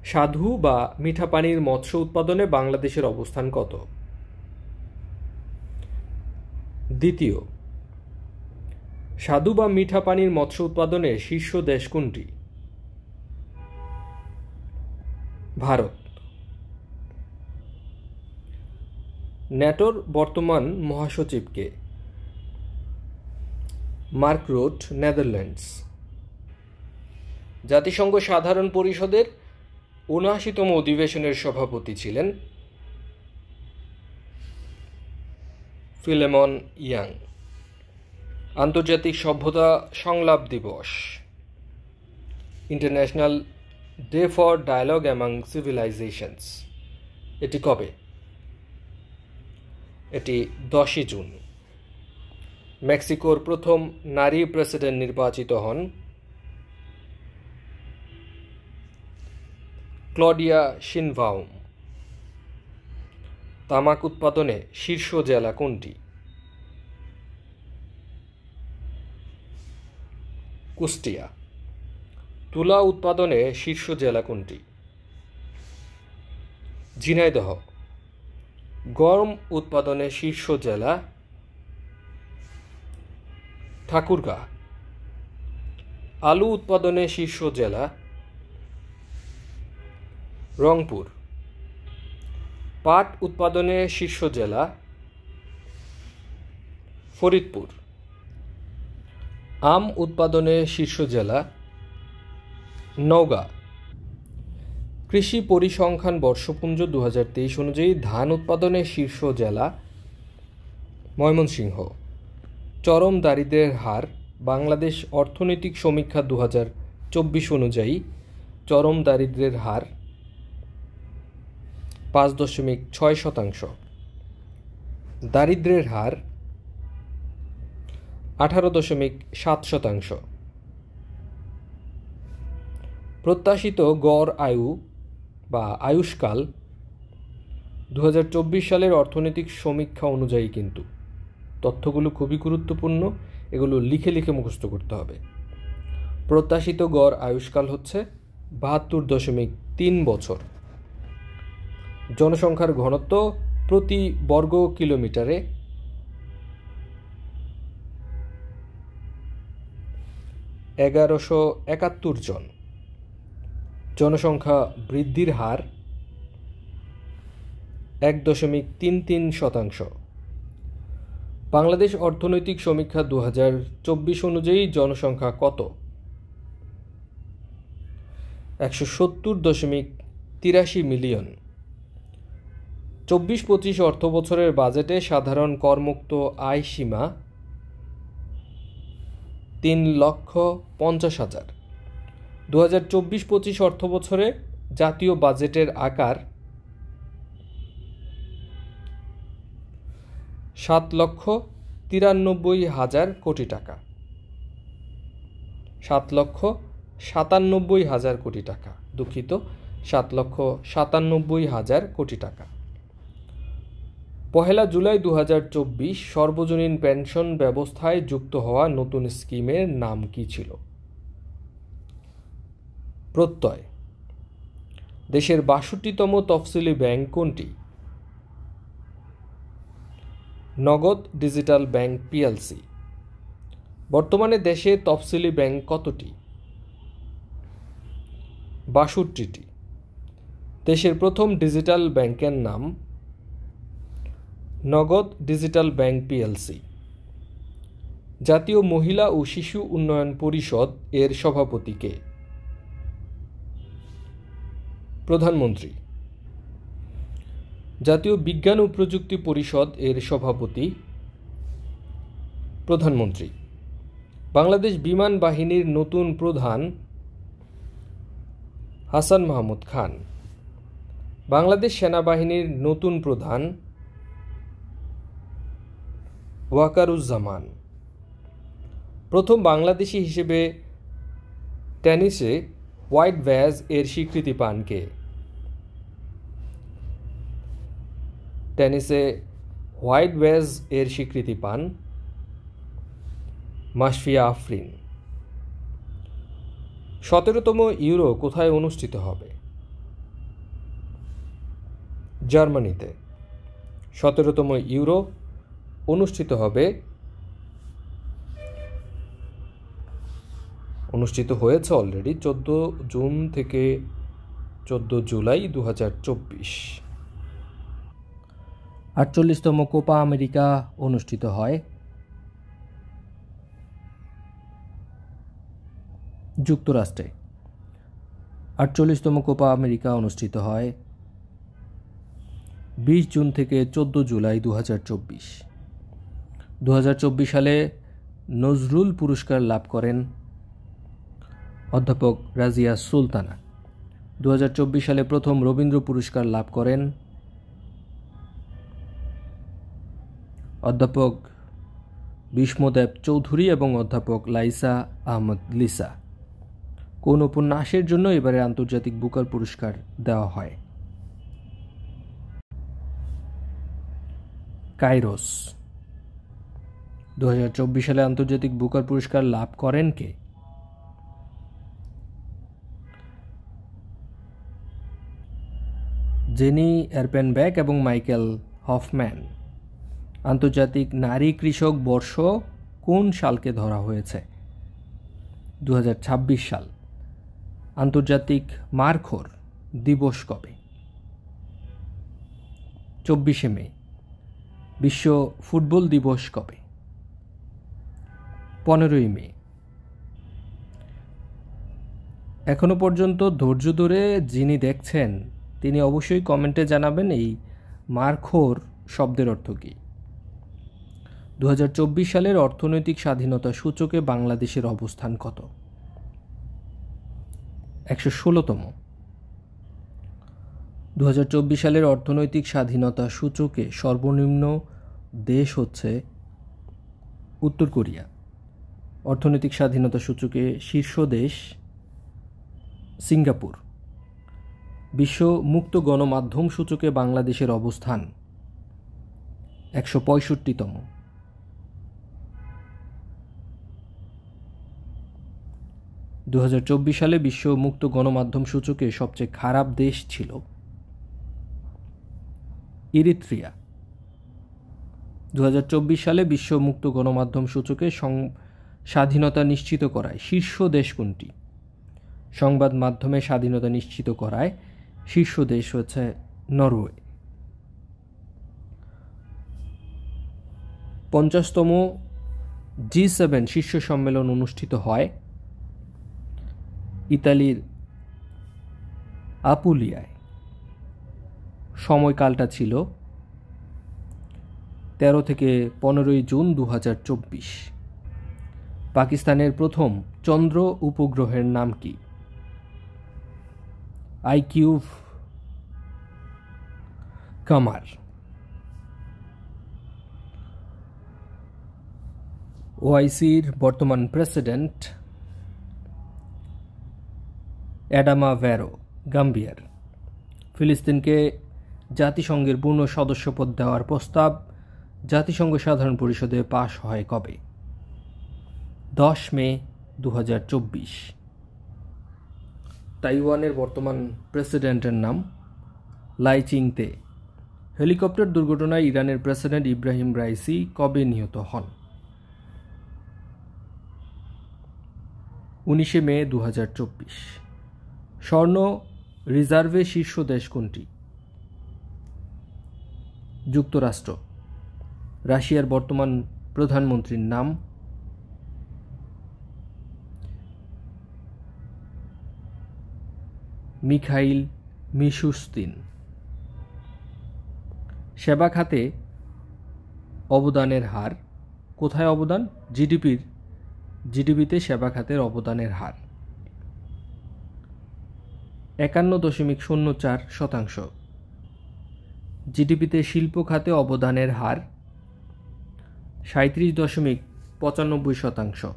স্বাদু বা মিঠা পানির মৎস্য উৎপাদনে বাংলাদেশের অবস্থান কত? দ্বিতীয়। স্বাদু বা মিঠা পানির মৎস্য উৎপাদনে শীর্ষ দেশ কোনটি? ভারত। ন্যাটোর বর্তমান মহাসচিব কে? Mark root, Netherlands. জাতিসংঘ সাধারণ পরিষদের ৭৯তম অধিবেশনের সভাপতি ছিলেন ফিলেমন ইয়াং। আন্তর্জাতিক সভ্যতা সংলাপ দিবস, International Day for Dialogue among Civilizations, এটি কবে? এটি 10 জুন। মেক্সিকোর প্রথম নারী প্রেসিডেন্ট নির্বাচিত হন ক্লডিয়া শিনবাউম। তামাক উৎপাদনে শীর্ষ জেলা কোনটি? কুষ্টিয়া। তুলা উৎপাদনে শীর্ষ জেলা কোনটি? ঝিনাইদহ। গম উৎপাদনে শীর্ষ জেলা ঠাকুরগাঁ। আলু উৎপাদনে শীর্ষ জেলা রংপুর। পাট উৎপাদনে শীর্ষ জেলা ফরিদপুর। আম উৎপাদনে শীর্ষ জেলা নওগাঁ। কৃষি পরিসংখ্যান বর্ষপুঞ্জ 2023 অনুযায়ী ধান উৎপাদনে শীর্ষ জেলা ময়মনসিংহ। চরম দারিদ্র্যের হার বাংলাদেশ অর্থনৈতিক সমীক্ষা 2024 অনুযায়ী চরম দারিদ্র্যের হার 5.6%। দারিদ্র্যের হার 18.7%। প্রত্যাশিত গড় আয়ু বা আয়ুষ্কাল 2024 সালের অর্থনৈতিক সমীক্ষা অনুযায়ী, কিন্তু তথ্যগুলো খুবই গুরুত্বপূর্ণ, এগুলো লিখে লিখে মুখস্থ করতে হবে। প্রত্যাশিত গড় আয়ুষ্কাল হচ্ছে 72.3 বছর। জনসংখ্যার ঘনত্ব প্রতি বর্গ কিলোমিটারে 1171 জন। জনসংখ্যা বৃদ্ধির হার 1.33%। বাংলাদেশ অর্থনৈতিক সমীক্ষা 2024 অনুযায়ী জনসংখ্যা কত? 170.83 মিলিয়ন। 24-25 অর্থ বছরের বাজেটে সাধারণ করমুক্ত আয় সীমা 3,50,000। 2024-25 অর্থ বছরে জাতীয় বাজেটের আকার 7,93,000 কোটি টাকা। 7,97,000 কোটি টাকা। দুঃখিত, 7,97,000 কোটি টাকা। 1 জুলাই 2024 সর্বজনীন পেনশন ব্যবস্থায় যুক্ত হওয়া নতুন স্কিমের নাম কি ছিল? প্রত্যয়। দেশের 62তম তফসিলি ব্যাংক কোনটি? নগদ ডিজিটাল ব্যাংক পিএলসি। বর্তমানে দেশে তফসিলি ব্যাংক কতটি? 62টি। দেশের প্রথম ডিজিটাল ব্যাংকের নাম নগদ ডিজিটাল ব্যাংক পিএলসি। জাতীয় মহিলা ও শিশু উন্নয়ন পরিষদ এর সভাপতি কে? প্রধানমন্ত্রী। জাতীয় বিজ্ঞান ও প্রযুক্তি পরিষদ এর সভাপতি প্রধানমন্ত্রী। বাংলাদেশ বিমান বাহিনীর নতুন প্রধান হাসান মাহমুদ খান। বাংলাদেশ সেনাবাহিনীর নতুন প্রধান ওয়াকারুজ্জামান। প্রথম বাংলাদেশি হিসেবে টেনিসে হোয়াইট ভ্যাজ এর স্বীকৃতি পান কে? টেনিসে হোয়াইট ভ্যাজ এর স্বীকৃতি পান মাশফিয়া আফরিন। 17তম ইউরো কোথায় অনুষ্ঠিত হবে? জার্মানিতে। 17তম ইউরো অনুষ্ঠিত হয়েছে অলরেডি 14 জুন থেকে 14 জুলাই 2024। 48তম কোপা আমেরিকা অনুষ্ঠিত হয় যুক্তরাষ্ট্রে। 48তম কোপা আমেরিকা অনুষ্ঠিত হয় 20 জুন থেকে 14 জুলাই 2024। 2024 সালে নজরুল পুরস্কার লাভ করেন অধ্যাপক রাজিয়া সুলতানা। 2024 সালে প্রথম রবীন্দ্র পুরস্কার লাভ করেন অধ্যাপক বিষ্ণুদেব চৌধুরী এবং অধ্যাপক লাইসা আহমদ লিসা। কোন উপন্যাসের জন্য এবারে আন্তর্জাতিক বুকার পুরস্কার দেওয়া হয়? কাইরোস। 2024 সালে আন্তর্জাতিক বুকার পুরস্কার লাভ করেন কে? জেনি এরপেনব্যাক এবং মাইকেল হফম্যান। আন্তর্জাতিক নারী কৃষক বর্ষ কোন সালকে ধরা হয়েছে? 2026 সাল। আন্তর্জাতিক মারখোর দিবস কবে? 24 মে। বিশ্ব ফুটবল দিবস কবে? 15 মে। এখনো পর্যন্ত ধৈর্য ধরে যিনি দেখছেন তিনি অবশ্যই কমেন্টে জানাবেন এই মারখোর শব্দের অর্থ কী। 2024 সালের অর্থনৈতিক স্বাধীনতা সূচকে বাংলাদেশের অবস্থান কত? 116তম। 2024 সালের অর্থনৈতিক স্বাধীনতা সূচকে সর্বনিম্ন দেশ হচ্ছে উত্তর কোরিয়া। অর্থনৈতিক স্বাধীনতা সূচকে শীর্ষ দেশ সিঙ্গাপুর। বিশ্ব মুক্ত গণমাধ্যম সূচকে বাংলাদেশের অবস্থান 165তম। 2024 সালে বিশ্ব মুক্ত গণমাধ্যম সূচকে সবচেয়ে খারাপ দেশ ছিল ইরিত্রিয়া। 2024 সালে বিশ্ব মুক্ত গণমাধ্যম সূচকে স্বাধীনতা নিশ্চিত করায় শীর্ষ দেশ কোনটি? সংবাদ মাধ্যমে স্বাধীনতা নিশ্চিত করায় শীর্ষ দেশ হচ্ছে নরওয়ে। 50তম G7 শীর্ষ সম্মেলন অনুষ্ঠিত হয় ইতালির আপুলিয়ায়। সময়কালটা ছিল 13 থেকে 15 জুন 2024। পাকিস্তানের প্রথম চন্দ্র উপগ্রহের নাম কি? আইকিউব কামার। ওআইসির বর্তমান প্রেসিডেন্ট অ্যাডামা ভ্যারো, গাম্বিয়ার। ফিলিস্তিনকে জাতিসংঘের পূর্ণ সদস্যপদ দেওয়ার প্রস্তাব জাতিসংঘ সাধারণ পরিষদে পাশ হয় কবে? 10 মে 2024। তাইওয়ানের বর্তমান প্রেসিডেন্টের নাম লাই চিং-তে। হেলিকপ্টার দুর্ঘটনায় ইরানের প্রেসিডেন্ট ইব্রাহিম রাইসি কবে নিহত হন? 19 মে 2024। স্বর্ণ রিজার্ভে শীর্ষ দেশ কোনটি? যুক্তরাষ্ট্র। রাশিয়ার বর্তমান প্রধানমন্ত্রীর নাম? মিখাইল মিশুস্তিন। সেবা খাতে অবদানের হার, কোথায় অবদান? জিডিপিতে সেবা খাতের অবদানের হার 51.04%। জিডিপিতে শিল্প খাতে অবদানের হার 37.95%।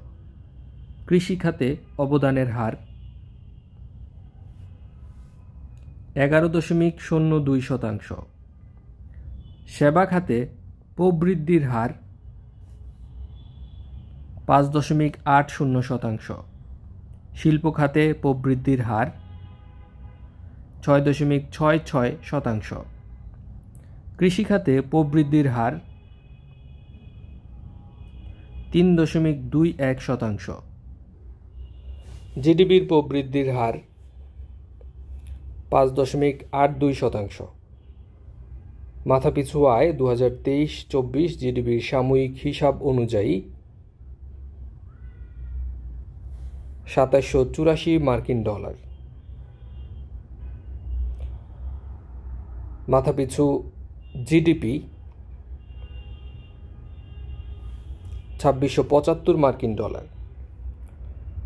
কৃষি খাতে অবদানের হার 11.02%। সেবা খাতে প্রবৃদ্ধির হার 5.80%। শিল্প খাতে প্রবৃদ্ধির হার 6.66%। কৃষি খাতে প্রবৃদ্ধির হার 3.21%। জিডিপির প্রবৃদ্ধির হার 5.82%। মাথাপিছু আয় 2023-24 জিডিপির সাময়িক হিসাব অনুযায়ী $2784। মাথাপিছু জিডিপি $2675।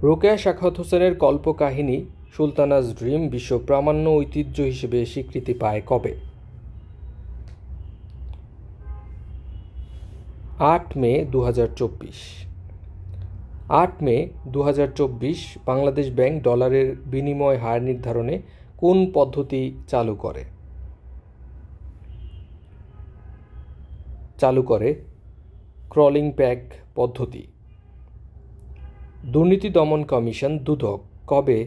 রোকেয়া সাখাওয়াত হোসেনের কল্পকাহিনী সুলতানাস ড্রিম বিশ্ব প্রামাণ্য ঐতিহ্য হিসেবে স্বীকৃতি পায় কবে? 8 মে 2024। 8 মে 2024 বাংলাদেশ ব্যাংক ডলারের বিনিময় হার নির্ধারণে কোন পদ্ধতি চালু করে ক্রলিং প্যাক পদ্ধতি। দুর্নীতি দমন কমিশন দুদক কবে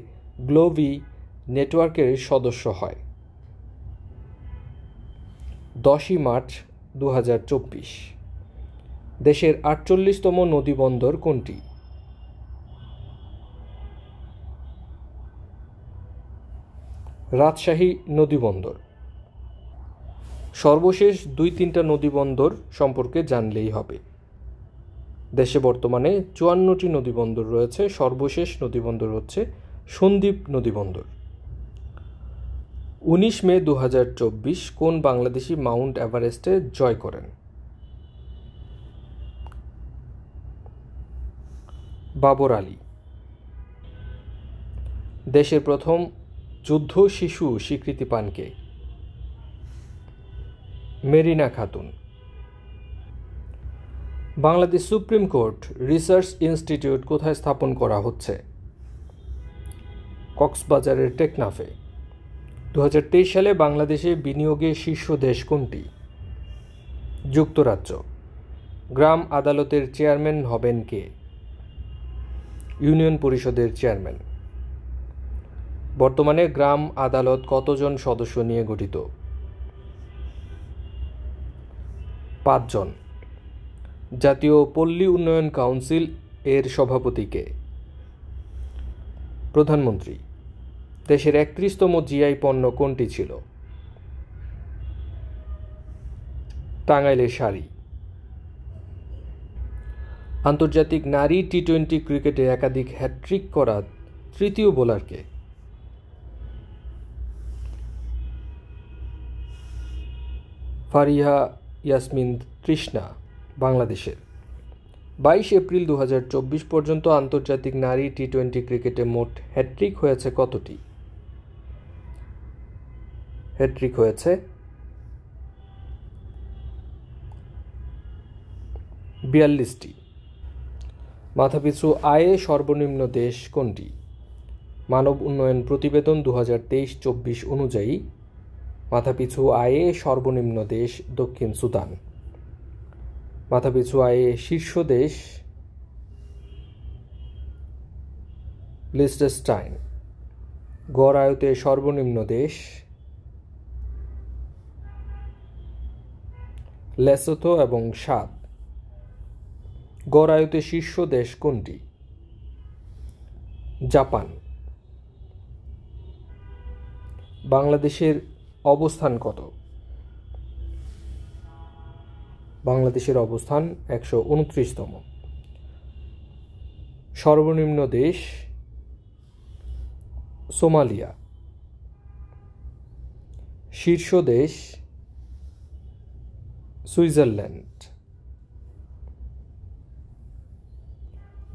গ্লোভি নেটওয়ার্কের সদস্য হয়? 10 মার্চ 2024। দেশের 48তম নদীবন্দর কোনটি? রাজশাহী নদীবন্দর। সর্বশেষ 2-3টা নদীবন্দর সম্পর্কে জানলেই হবে। দেশে বর্তমানে 54টি নদীবন্দর রয়েছে। সর্বশেষ নদীবন্দর হচ্ছে সন্দ্বীপ নদীবন্দর। 19 মে 2024 কোন বাংলাদেশি মাউন্ট এভারেস্টে জয় করেন? বাবর আলী। দেশের প্রথম যুদ্ধ শিশু স্বীকৃতি পান কে? Marina Khatun. Bangladesh supreme court research institute কোথায় স্থাপন করা হচ্ছে? কক্সবাজারের টেকনাফে। 2023 সালে বাংলাদেশে বিনিয়োগে শীর্ষ দেশ কোনটি? যুক্তরাজ্য। গ্রাম আদালতের চেয়ারম্যান হবেন কে? ইউনিয়ন পরিষদের চেয়ারম্যান। বর্তমানে গ্রাম আদালত কতজন সদস্য নিয়ে গঠিত? 5 জন। জাতীয় পল্লী উন্নয়ন কাউন্সিল এর সভাপতি কে? প্রধানমন্ত্রী। দেশের 31তম জিআই পণ্য কোনটি ছিল? টাঙ্গাইলের শাড়ি। আন্তর্জাতিক নারী টি-20 ক্রিকেটে একাধিক হ্যাট্রিক করা তৃতীয় বোলার কে? ফারিহা ইয়াসমিন তৃষ্ণা, বাংলাদেশের। 22 এপ্রিল 2024 পর্যন্ত আন্তর্জাতিক নারী টি-20 ক্রিকেটে মোট হ্যাট্রিক হয়েছে কতটি? হ্যাট্রিক হয়েছে 42টি। মাথাপিছু আয়ে সর্বনিম্ন দেশ কোনটি? মানব উন্নয়ন প্রতিবেদন 2023-24 অনুযায়ী মাথাপিছু আয়ে সর্বনিম্ন দেশ দক্ষিণ সুদান। মাথাপিছু আয়ে শীর্ষ দেশ লিechtenstein। গড় আয়তে সর্বনিম্ন দেশ লেসোথো এবং সাদ। গড় আয়তে শীর্ষ দেশ কোনটি? জাপান। বাংলাদেশের অবস্থান কত? বাংলাদেশের অবস্থান 129তম। সর্বনিম্ন দেশ সোমালিয়া। শীর্ষ দেশ সুইজারল্যান্ড।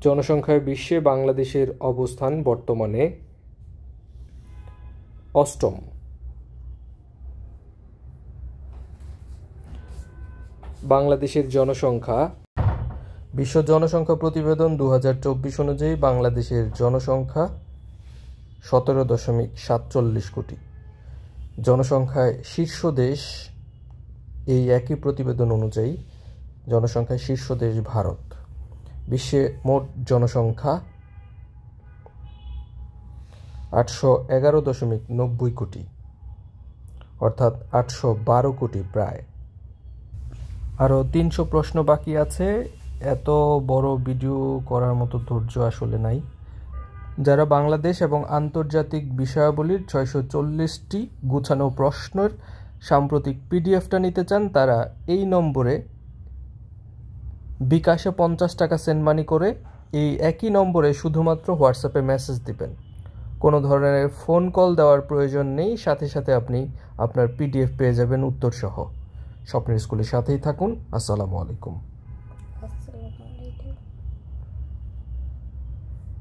জনসংখ্যায় বিশ্বে বাংলাদেশের অবস্থান বর্তমানে 8ম। বাংলাদেশের জনসংখ্যা। বিশ্ব জনসংখ্যা প্রতিবেদন 2024 অনুযায়ী বাংলাদেশের জনসংখ্যা 17.47 কোটি। জনসংখ্যায় শীর্ষ দেশ, এই একই প্রতিবেদন অনুযায়ী জনসংখ্যায় শীর্ষ দেশ ভারত। বিশ্বে মোট জনসংখ্যা 811.90 কোটি, অর্থাৎ 812 কোটি প্রায়। আরও 300 প্রশ্ন বাকি আছে। এত বড় ভিডিও করার মতো ধৈর্য আসলে নাই। যারা বাংলাদেশ এবং আন্তর্জাতিক বিষয়াবলীর 640টি গুছানো প্রশ্নের সাম্প্রতিক পিডিএফটা নিতে চান, তারা এই নম্বরে বিকাশে 50 টাকা সেন্ড মানি করে এই একই নম্বরে শুধুমাত্র হোয়াটসঅ্যাপে মেসেজ দিবেন। কোনো ধরনের ফোন কল দেওয়ার প্রয়োজন নেই। সাথে সাথে আপনি আপনার পিডিএফ পেয়ে যাবেন উত্তরসহ। স্বপ্নের স্কুলের সাথেই থাকুন। আসসালামু আলাইকুম।